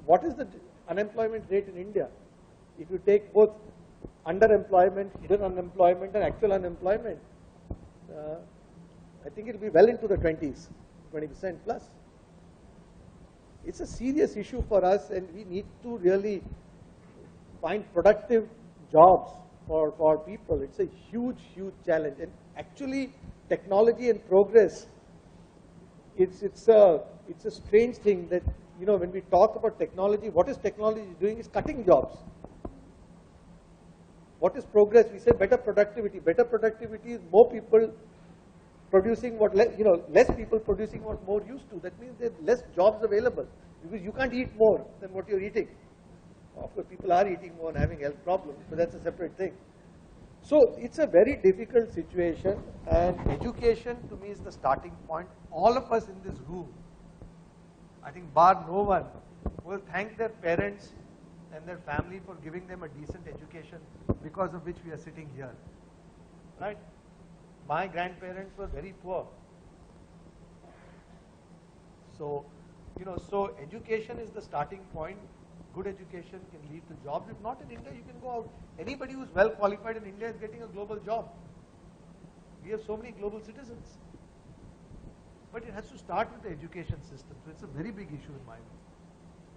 what is the unemployment rate in India? If you take both underemployment, hidden unemployment and actual unemployment, I think it will be well into the 20s, 20% plus. It's a serious issue for us, and we need to really find productive jobs for people. It's a huge, huge challenge. And actually, technology and progress, it's a strange thing that, you know, when we talk about technology, what is technology doing is cutting jobs. What is progress? We say better productivity. Better productivity is more people producing what, you know, less people producing what more used to. That means there's less jobs available, because you can't eat more than what you're eating. Of course, people are eating more and having health problems, but that's a separate thing. So it's a very difficult situation, and education to me is the starting point. All of us in this room, I think bar no one, will thank their parents and their family for giving them a decent education, because of which we are sitting here, right? My grandparents were very poor. So, you know, so education is the starting point. Good education can lead to jobs. If not in India, you can go out. Anybody who's well qualified in India is getting a global job. We have so many global citizens. But it has to start with the education system. So it's a very big issue in my view.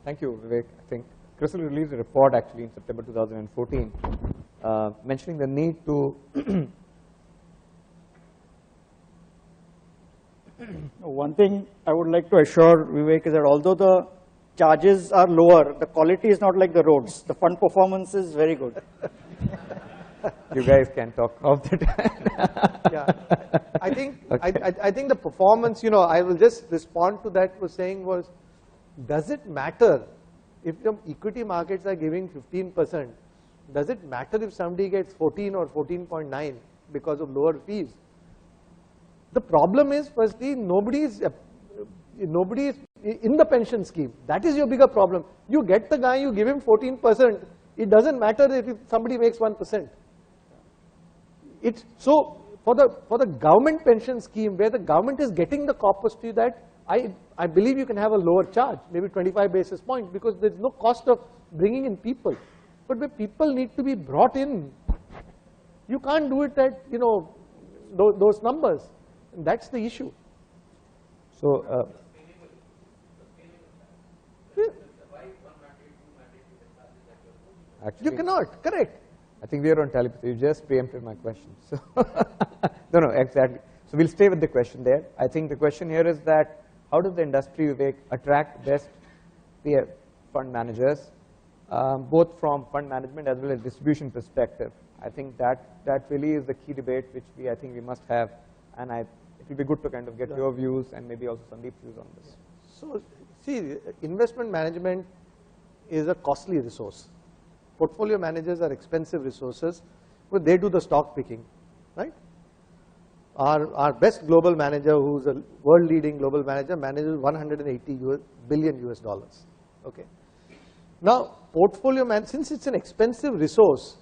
Thank you, Vivek. I think CRISIL released a report actually in September 2014 mentioning the need to One thing I would like to assure Vivek is that although the charges are lower, the quality is not like the roads. The fund performance is very good. You guys can talk off the Yeah, I think I think the performance, you know, I will just respond to that was saying was, does it matter if the equity markets are giving 15%? Does it matter if somebody gets 14 or 14.9 because of lower fees? The problem is, firstly, nobody is in the pension scheme. That is your bigger problem. You get the guy, you give him 14%. It doesn't matter if somebody makes 1%. So for the government pension scheme, where the government is getting the corpus to that, I believe you can have a lower charge, maybe 25 basis points, because there's no cost of bringing in people. But where people need to be brought in, you can't do it at those numbers. And that's the issue. So actually, you cannot, correct. I think we are on telepathy. You just preempted my question. So no, exactly. So we'll stay with the question there. I think the question here is that how does the industry, Vivek, attract best fund managers, both from fund management as well as distribution perspective? I think that really is the key debate which I think we must have, and it will be good to kind of get your views and maybe also Sandeep's views on this. So see, investment management is a costly resource. Portfolio managers are expensive resources, but they do the stock picking, right? Our best global manager, who's a world-leading global manager, manages 180 billion US dollars. Okay. Now, since it's an expensive resource,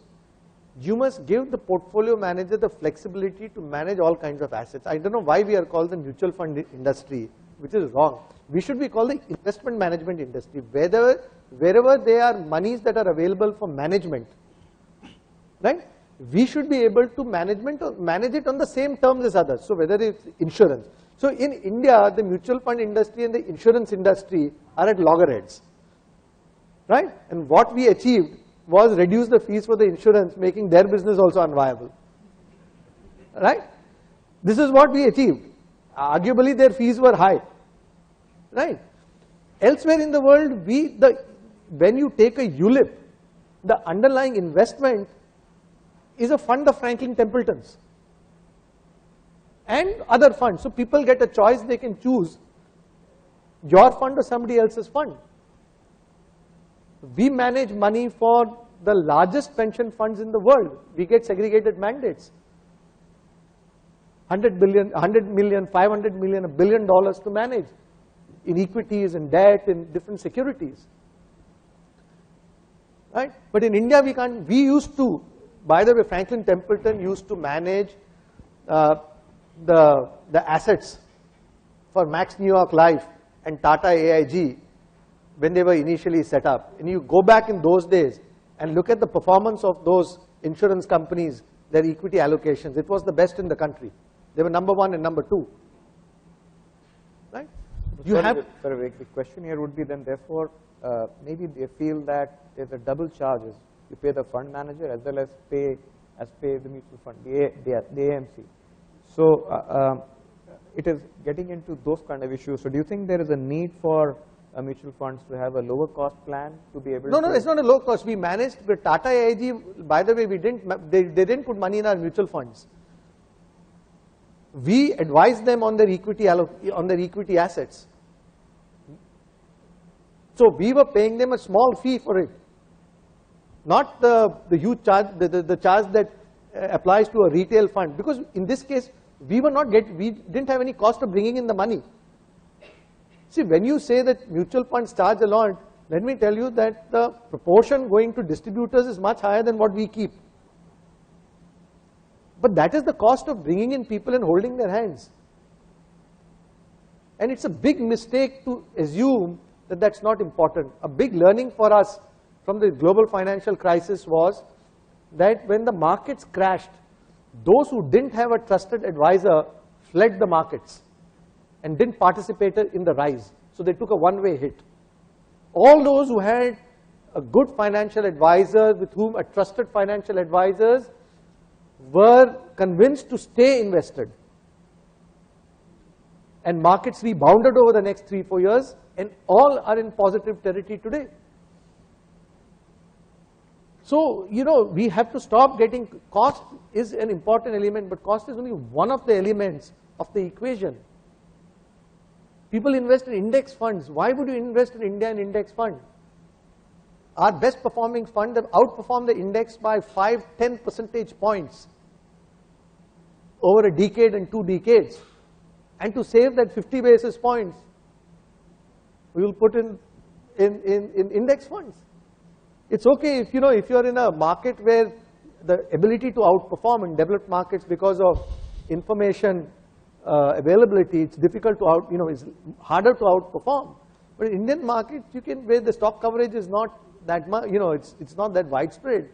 you must give the portfolio manager the flexibility to manage all kinds of assets. I don't know why we are called the mutual fund industry, which is wrong. We should be called the investment management industry. Wherever there are monies that are available for management, right? We should be able to manage it on the same terms as others. So whether it's insurance. So in India, the mutual fund industry and the insurance industry are at loggerheads, right? And what we achieved was reduce the fees for the insurance, making their business also unviable, right? This is what we achieved. Arguably, their fees were high, right? Elsewhere in the world, when you take a ULIP, the underlying investment is a fund of Franklin Templetons and other funds. So people get a choice, they can choose your fund or somebody else's fund. We manage money for the largest pension funds in the world. We get segregated mandates. 100 million, 500 million, $1 billion to manage in equities and debt and different securities. Right? But in India, we can't. We used to, by the way, Franklin Templeton used to manage the assets for Max New York Life and Tata AIG when they were initially set up. And you go back in those days and look at the performance of those insurance companies, their equity allocations. It was the best in the country. They were number 1 and number 2. Right? Sorry, the question here would be then, therefore, maybe they feel that there's a double charges. You pay the fund manager as well as pay the mutual fund, the AMC. So it is getting into those kind of issues. So do you think there is a need for mutual funds to have a lower cost plan to be able to? No, it's not a low cost. We managed with Tata AIG, by the way, they didn't put money in our mutual funds. We advised them on their equity assets. So we were paying them a small fee for it, not the huge charge, the charge that applies to a retail fund. Because in this case, we didn't have any cost of bringing in the money. See, when you say that mutual funds charge a lot, let me tell you that the proportion going to distributors is much higher than what we keep. But that is the cost of bringing in people and holding their hands. And it's a big mistake to assume that that's not important. A big learning for us from the global financial crisis was that when the markets crashed, those who didn't have a trusted advisor fled the markets and didn't participate in the rise. So they took a one-way hit. All those who had a good financial advisor, with whom a trusted financial advisors, were convinced to stay invested. And markets rebounded over the next 3-4 years, and all are in positive territory today. So, we have to stop getting, cost is an important element, but cost is only one of the elements of the equation. People invest in index funds. Why would you invest in India in index fund? our best performing fund have outperformed the index by 5-10 percentage points over a decade and 2 decades. And to save that 50 basis points, we will put in index funds. It's okay if, if you're in a market where the ability to outperform in developed markets because of information availability, it's difficult to it's harder to outperform. But in Indian market, where the stock coverage is not that much, it's not that widespread,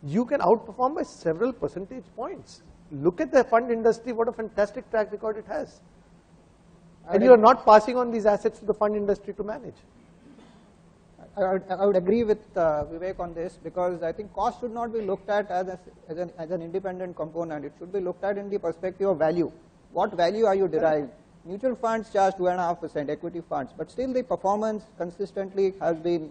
you can outperform by several percentage points. Look at the fund industry, what a fantastic track record it has. And you are not passing on these assets to the fund industry to manage. I would agree with Vivek on this, because I think cost should not be looked at as an independent component. It should be looked at in the perspective of value. What value are you deriving? Mutual funds charge 2.5%, equity funds, but still the performance consistently has been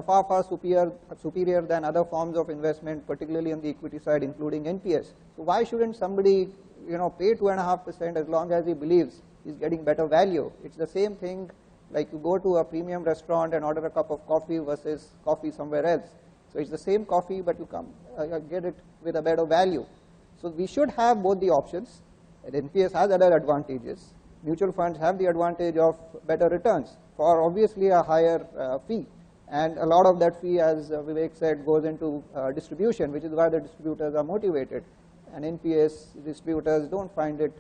far superior than other forms of investment, particularly on the equity side, including NPS. So why shouldn't somebody pay 2.5% as long as he believes he's getting better value? It's the same thing like you go to a premium restaurant and order a cup of coffee versus coffee somewhere else. So it's the same coffee, but you get it with a better value. So we should have both the options. And NPS has other advantages. Mutual funds have the advantage of better returns for obviously a higher fee. And a lot of that fee, as Vivek said, goes into distribution, which is why the distributors are motivated. And NPS distributors don't find it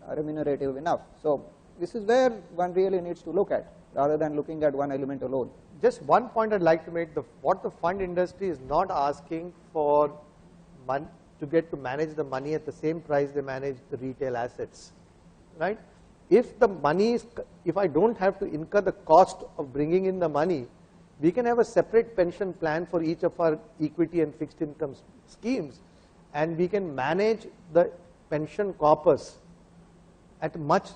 remunerative enough. So this is where one really needs to look at, rather than looking at one element alone. Just one point I'd like to make, what the fund industry is not asking for to get to manage the money at the same price they manage the retail assets, right? If the money if I don't have to incur the cost of bringing in the money, we can have a separate pension plan for each of our equity and fixed income schemes, and we can manage the pension corpus at a much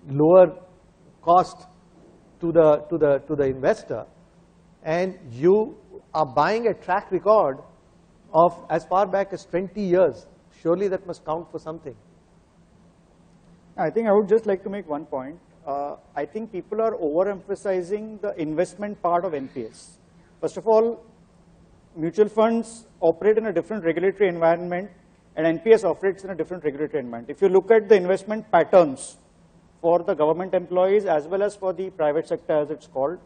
lower cost to the investor, and you are buying a track record of as far back as 20 years. Surely that must count for something. I think I would just like to make one point. I think people are overemphasizing the investment part of NPS. First of all, mutual funds operate in a different regulatory environment, and NPS operates in a different regulatory environment. If you look at the investment patterns for the government employees as well as for the private sector, as it's called,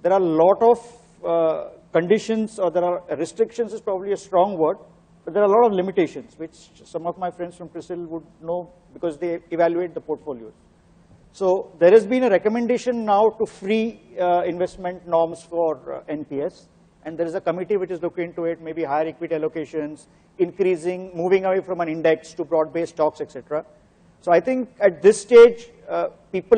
there are a lot of conditions, or there are restrictions is probably a strong word, but there are a lot of limitations, which some of my friends from CRISIL would know because they evaluate the portfolios. So there has been a recommendation now to free investment norms for NPS, and there is a committee which is looking into it, maybe higher equity allocations, increasing, moving away from an index to broad-based stocks, etc. So I think at this stage, people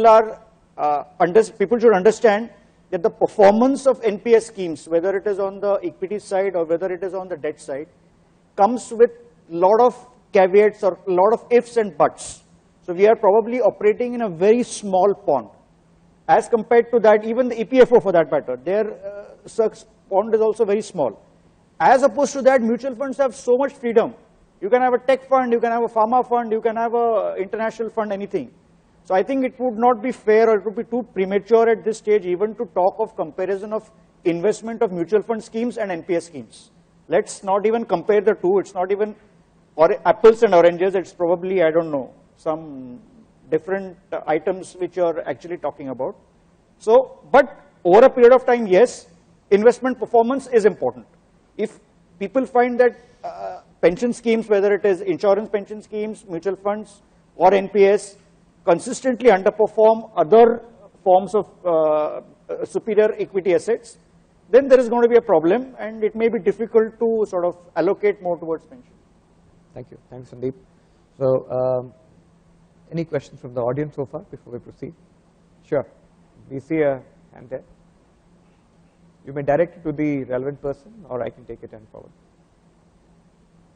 should understand that the performance of NPS schemes, whether it is on the equity side or whether it is on the debt side, comes with a lot of caveats or a lot of ifs and buts. So we are probably operating in a very small pond. As compared to that, even the EPFO for that matter, their pond is also very small. As opposed to that, mutual funds have so much freedom. You can have a tech fund, you can have a pharma fund, you can have an international fund, anything. So I think it would not be fair, or it would be too premature at this stage even to talk of comparison of investment of mutual fund schemes and NPS schemes. Let's not even compare the two. It's not even apples and oranges. It's probably, I don't know, some different items which you're actually talking about. So, but over a period of time, yes, investment performance is important. If people find that pension schemes, whether it is insurance pension schemes, mutual funds, or NPS, consistently underperform other forms of superior equity assets, then there is going to be a problem, and it may be difficult to sort of allocate more towards pension. Thank you. Thanks, Sandeep. So, any questions from the audience so far before we proceed? Sure. We see a hand there. You may direct it to the relevant person, or I can take it and forward.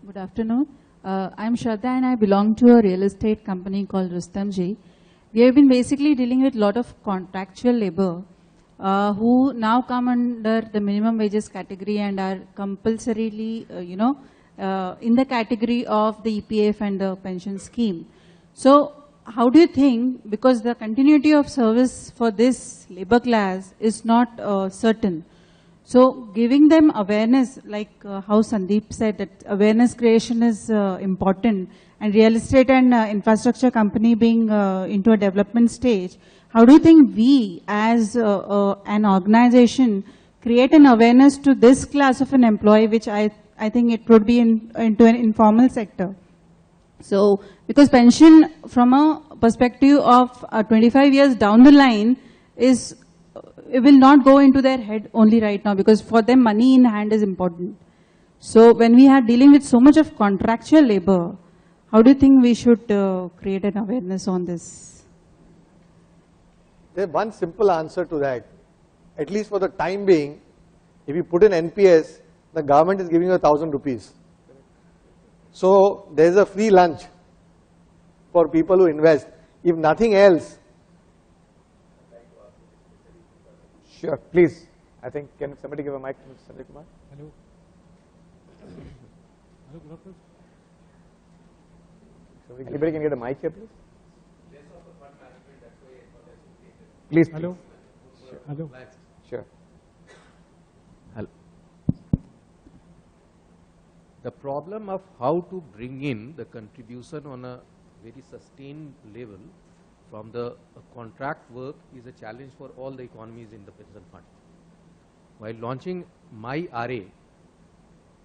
Good afternoon. I'm Shraddha, and I belong to a real estate company called Rustomjee. We have been basically dealing with a lot of contractual labor who now come under the minimum wages category and are compulsorily, in the category of the EPF and the pension scheme. So how do you think, because the continuity of service for this labor class is not certain, So giving them awareness, like how Sandeep said, that awareness creation is important, and real estate and infrastructure company being into a development stage, how do you think we as an organization create an awareness to this class of an employee, which I think it would be into an informal sector? So, because pension from a perspective of 25 years down the line is, it will not go into their head only right now, because for them money in hand is important. So when we are dealing with so much of contractual labor, how do you think we should create an awareness on this? There's one simple answer to that. At least for the time being, if you put in NPS, the government is giving you 1,000 rupees. So there's a free lunch for people who invest. If nothing else. Sure, please. I think, can somebody give a mic to Mr. Sanjay Kumar? Hello. Hello, good afternoon. Anybody can get a mic here, please? Please. Hello. Sure. Hello. Sure. Hello. The problem of how to bring in the contribution on a very sustained level from the contract work is a challenge for all the economies in the pension fund. While launching MyRA,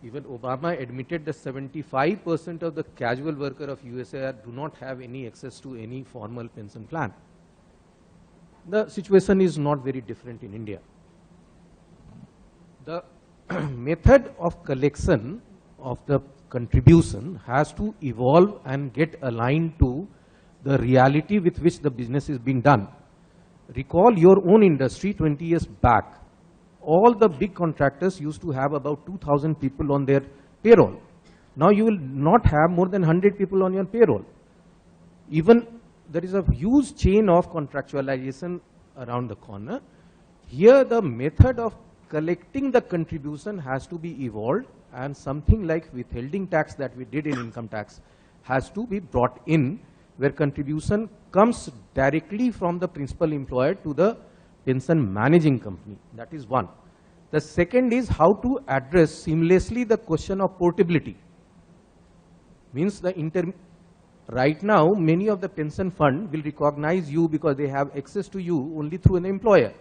even Obama admitted that 75% of the casual worker of USA do not have any access to any formal pension plan. The situation is not very different in India. The method of collection of the contribution has to evolve and get aligned to the reality with which the business is being done. Recall your own industry 20 years back. All the big contractors used to have about 2,000 people on their payroll. Now you will not have more than 100 people on your payroll. Even there is a huge chain of contractualization around the corner. Here the method of collecting the contribution has to be evolved, and something like withholding tax that we did in income tax has to be brought in, where contribution comes directly from the principal employer to the pension managing company. That is one. The second is how to address seamlessly the question of portability. Means right now many of the pension fund will recognize you because they have access to you only through an employer.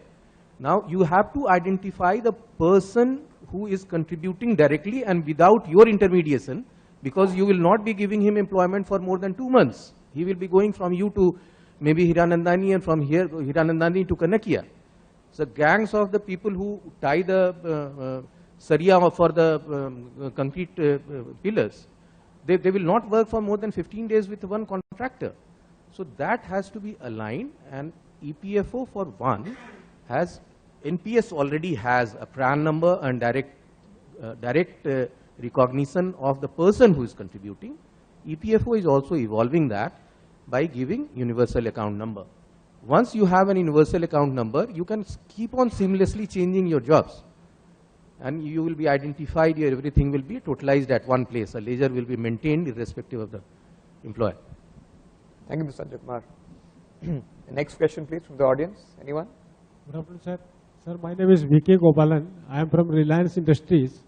Now you have to identify the person who is contributing directly and without your intermediation, because you will not be giving him employment for more than 2 months. He will be going from you to maybe Hiranandani, and from here Hiranandani to Kanakia. So gangs of the people who tie the saria for the concrete pillars, they will not work for more than 15 days with one contractor. So that has to be aligned, and EPFO for one has, NPS already has a PRAN number and direct recognition of the person who is contributing. EPFO is also evolving that by giving universal account number. Once you have an universal account number, you can keep on seamlessly changing your jobs, and you will be identified, your everything will be totalized at one place. A ledger will be maintained irrespective of the employer. Thank you, Mr. Sanjay Kumar. Next question, please, from the audience. Anyone? Good afternoon, sir. Sir, my name is V.K. Gopalan. I am from Reliance Industries.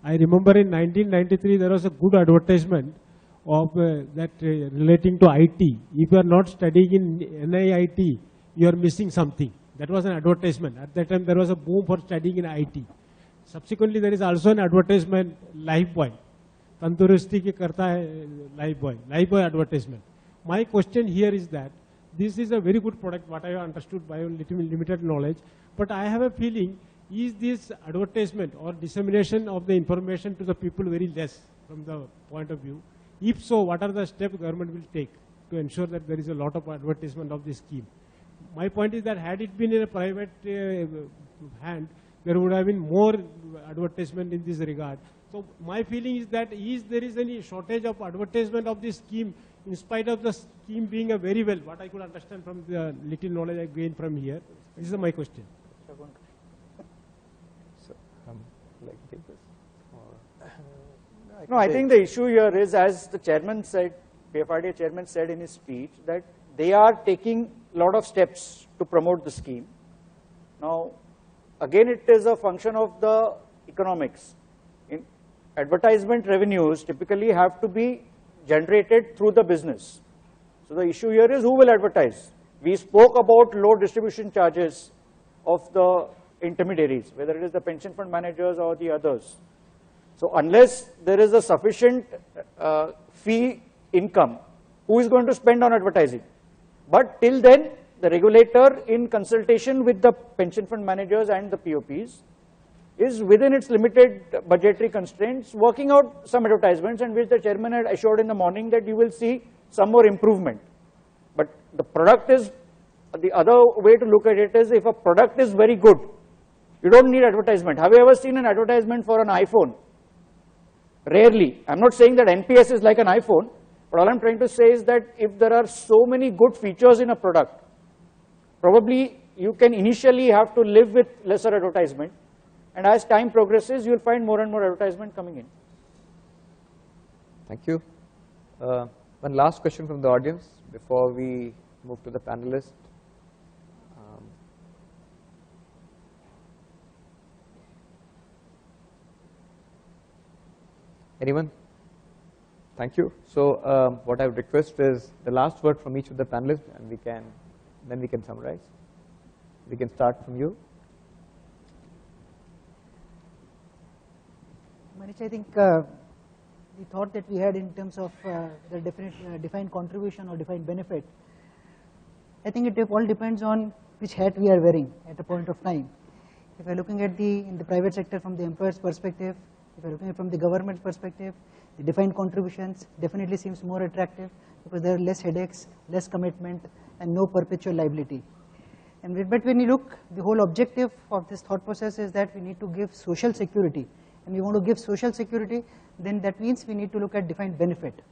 I remember in 1993 there was a good advertisement of relating to IT. If you are not studying in NIIT, you are missing something. That was an advertisement. At that time there was a boom for studying in IT. Subsequently there is also an advertisement, Lifebuoy. Tandurusti ki karta hai Lifebuoy. Lifebuoy advertisement. My question here is that this is a very good product, what I have understood by limited knowledge, but I have a feeling, is this advertisement or dissemination of the information to the people very less from the point of view? If so, what are the steps government will take to ensure that there is a lot of advertisement of this scheme? My point is that had it been in a private hand, there would have been more advertisement in this regard. So my feeling is that there is any shortage of advertisement of this scheme, in spite of the scheme being a very well, what I could understand from the little knowledge I gained from here. This is my question. So, like to take this? No, I think the issue here is, as the chairman said, PFRDA chairman said in his speech, that they are taking a lot of steps to promote the scheme. Now, again it is a function of the economics. In advertisement revenues typically have to be generated through the business. So the issue here is who will advertise. We spoke about low distribution charges of the intermediaries, whether it is the pension fund managers or the others. So unless there is a sufficient fee income, who is going to spend on advertising? But till then, the regulator, in consultation with the pension fund managers and the POPs, is within its limited budgetary constraints working out some advertisements, and which the chairman had assured in the morning that you will see some more improvement. But the product is, the other way to look at it is, if a product is very good, you don't need advertisement. Have you ever seen an advertisement for an iPhone? Rarely. I'm not saying that NPS is like an iPhone, but all I'm trying to say is that if there are so many good features in a product, probably you can initially have to live with lesser advertisement, and as time progresses, you'll find more and more advertisement coming in. Thank you. One last question from the audience before we move to the panelists. Anyone? Thank you. So what I would request is the last word from each of the panelists, and then we can summarize. We can start from you. Manish, I think the thought that we had in terms of the defined contribution or defined benefit, I think it all depends on which hat we are wearing at a point of time. If we are looking at in the private sector from the employer's perspective, if we are looking at from the government's perspective, the defined contributions definitely seems more attractive because there are less headaches, less commitment, and no perpetual liability. But when you look, the whole objective of this thought process is that we need to give social security. And we want to give social security, then that means we need to look at defined benefit.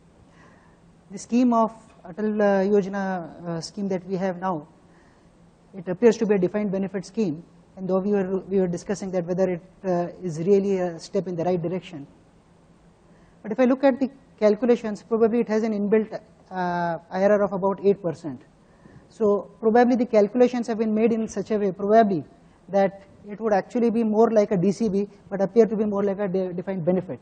The scheme of Atal Yojana scheme that we have now, it appears to be a defined benefit scheme, and though we were discussing that whether it is really a step in the right direction. But if I look at the calculations, probably it has an inbuilt IRR of about 8%. So probably the calculations have been made in such a way, probably, that it would actually be more like a DCB, but appear to be more like a defined benefit.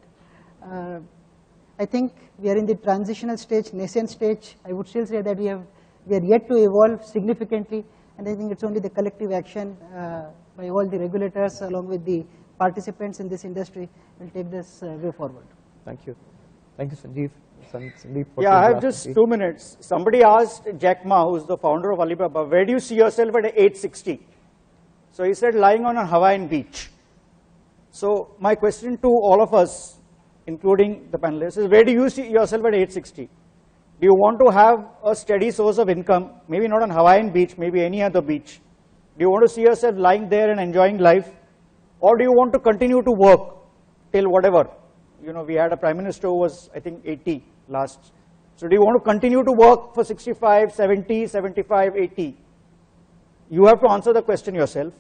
I think we are in the transitional stage, nascent stage. I would still say that we are yet to evolve significantly, and I think it's only the collective action by all the regulators along with the participants in this industry will take this way forward. Thank you. Thank you, Sanjeev. Sandeep, yeah, I have just 2 minutes. Somebody asked Jack Ma, who's the founder of Alibaba, where do you see yourself at age 60? So he said, lying on a Hawaiian beach. So my question to all of us, including the panelists, is where do you see yourself at age 60? Do you want to have a steady source of income, maybe not on Hawaiian beach, maybe any other beach? Do you want to see yourself lying there and enjoying life? Or do you want to continue to work till whatever? You know, we had a prime minister who was, I think, 80 last. So do you want to continue to work for 65, 70, 75, 80? You have to answer the question yourself.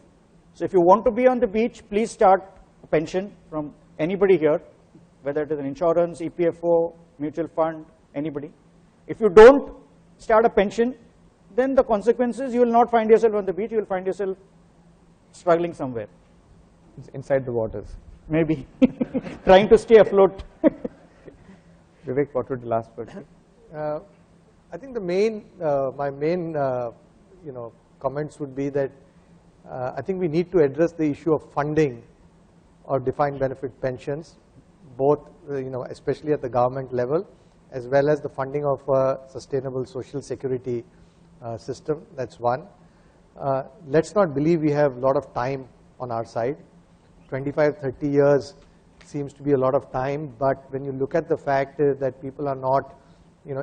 So if you want to be on the beach, please start a pension from anybody here, whether it is an insurance, EPFO, mutual fund, anybody. If you don't start a pension, then the consequences, you will not find yourself on the beach, you will find yourself struggling somewhere. It's inside the waters. Maybe. Trying to stay afloat. Vivek, what would the last word be? I think my main comments would be that I think we need to address the issue of funding or defined benefit pensions, both especially at the government level, as well as the funding of a sustainable social security system. That's one. Let's not believe we have a lot of time on our side. 25, 30 years seems to be a lot of time, but when you look at the fact that people are not,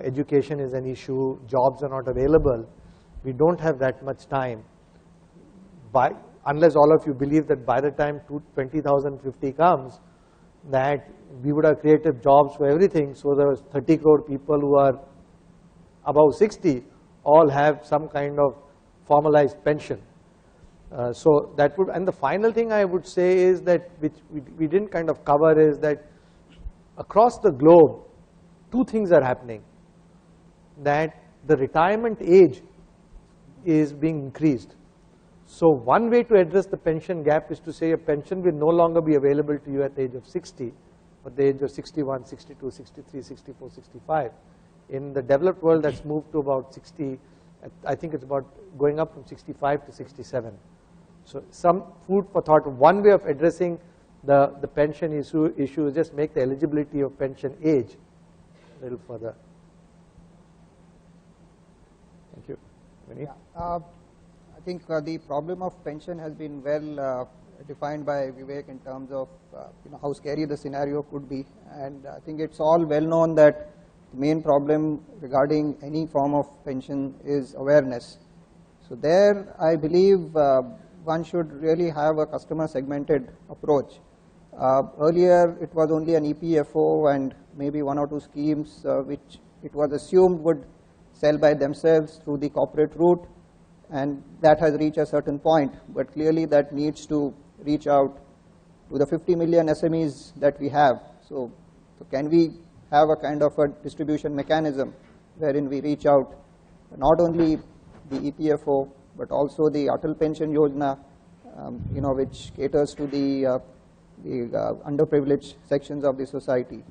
education is an issue, jobs are not available, we don't have that much time. Unless all of you believe that by the time 2050 comes, that we would have created jobs for everything, so there was 30 crore people who are above 60 all have some kind of formalized pension. So that would, and the final thing I would say is that, which we didn't kind of cover, is that across the globe, 2 things are happening. That the retirement age is being increased. So one way to address the pension gap is to say a pension will no longer be available to you at the age of 60, but the age of 61, 62, 63, 64, 65. In the developed world, that's moved to about 60. I think it's about going up from 65 to 67. So some food for thought. One way of addressing the pension issue is just make the eligibility of pension age a little further. Thank you. Vineet? Yeah, I think the problem of pension has been well defined by Vivek in terms of how scary the scenario could be, and I think it's all well known that the main problem regarding any form of pension is awareness. So there I believe one should really have a customer segmented approach. Earlier it was only an EPFO and maybe one or two schemes which it was assumed would sell by themselves through the corporate route, and that has reached a certain point, but clearly that needs to reach out to the 50 million SMEs that we have. So can we have a kind of a distribution mechanism wherein we reach out not only the EPFO but also the Atal Pension Yojana, which caters to the underprivileged sections of the society,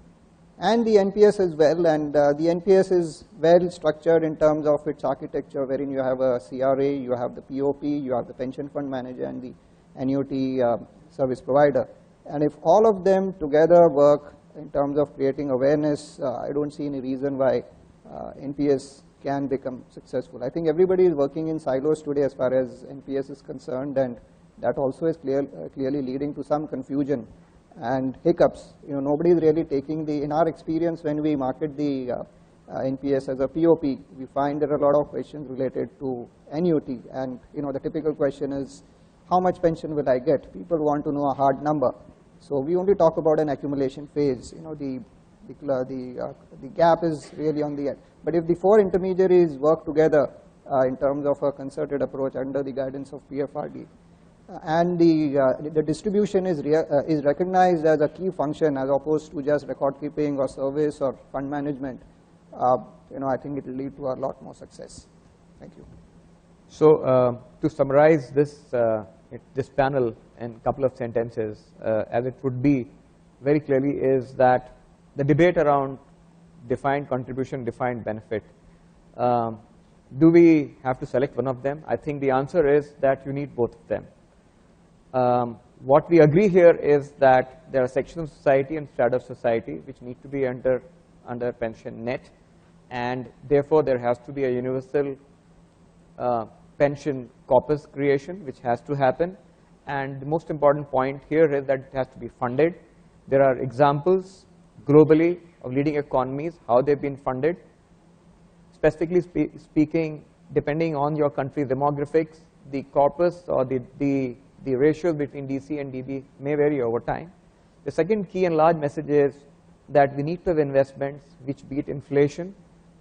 and the NPS as well. And the NPS is well structured in terms of its architecture, wherein you have a CRA, you have the POP, you have the pension fund manager and the annuity service provider. And if all of them together work in terms of creating awareness, I don't see any reason why NPS can become successful. I think everybody is working in silos today as far as NPS is concerned, and that also is clearly leading to some confusion and hiccups. Nobody is really taking in our experience when we market the NPS as a POP, we find there are a lot of questions related to annuity, and the typical question is, how much pension will I get? People want to know a hard number. So we only talk about an accumulation phase. The gap is really on the end. But if the four intermediaries work together in terms of a concerted approach under the guidance of PFRD, and the distribution is recognized as a key function as opposed to just record keeping or service or fund management, I think it will lead to a lot more success. Thank you. So to summarize this panel in a couple of sentences, as it would be very clearly, is that the debate around defined contribution, defined benefit, do we have to select one of them? I think the answer is that you need both of them. What we agree here is that there are sections of society and strata of society which need to be under pension net, and therefore there has to be a universal pension corpus creation which has to happen. And the most important point here is that it has to be funded. There are examples globally of leading economies, how they've been funded. Specifically speaking, depending on your country's demographics, the corpus or the ratios between DC and DB may vary over time. The second key and large message is that we need to have investments which beat inflation,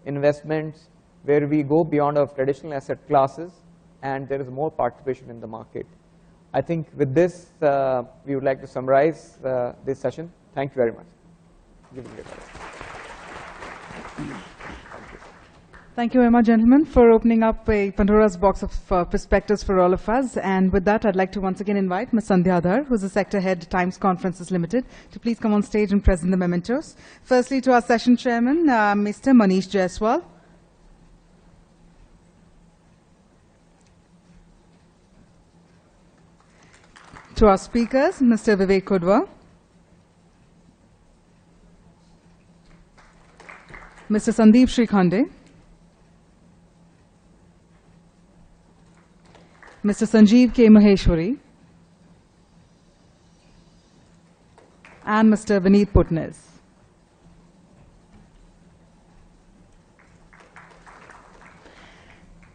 investments where we go beyond our traditional asset classes and there is more participation in the market. I think with this, we would like to summarize this session. Thank you very much. Thank you very much, gentlemen, for opening up a Pandora's box of perspectives for all of us. And with that, I'd like to once again invite Ms. Sandhya Dhar, who's the Sector Head, Times Conferences Limited, to please come on stage and present the mementos. Firstly, to our session chairman, Mr. Manish Jaiswal. To our speakers, Mr. Vivek Kudva, Mr. Sandeep Srikhande, Mr. Sanjeev K. Maheshwari, and Mr. Vineet Putnes.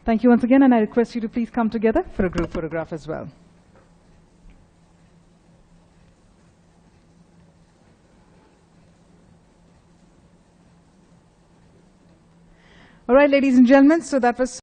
Thank you once again, and I request you to please come together for a group photograph as well. All right, ladies and gentlemen, so that was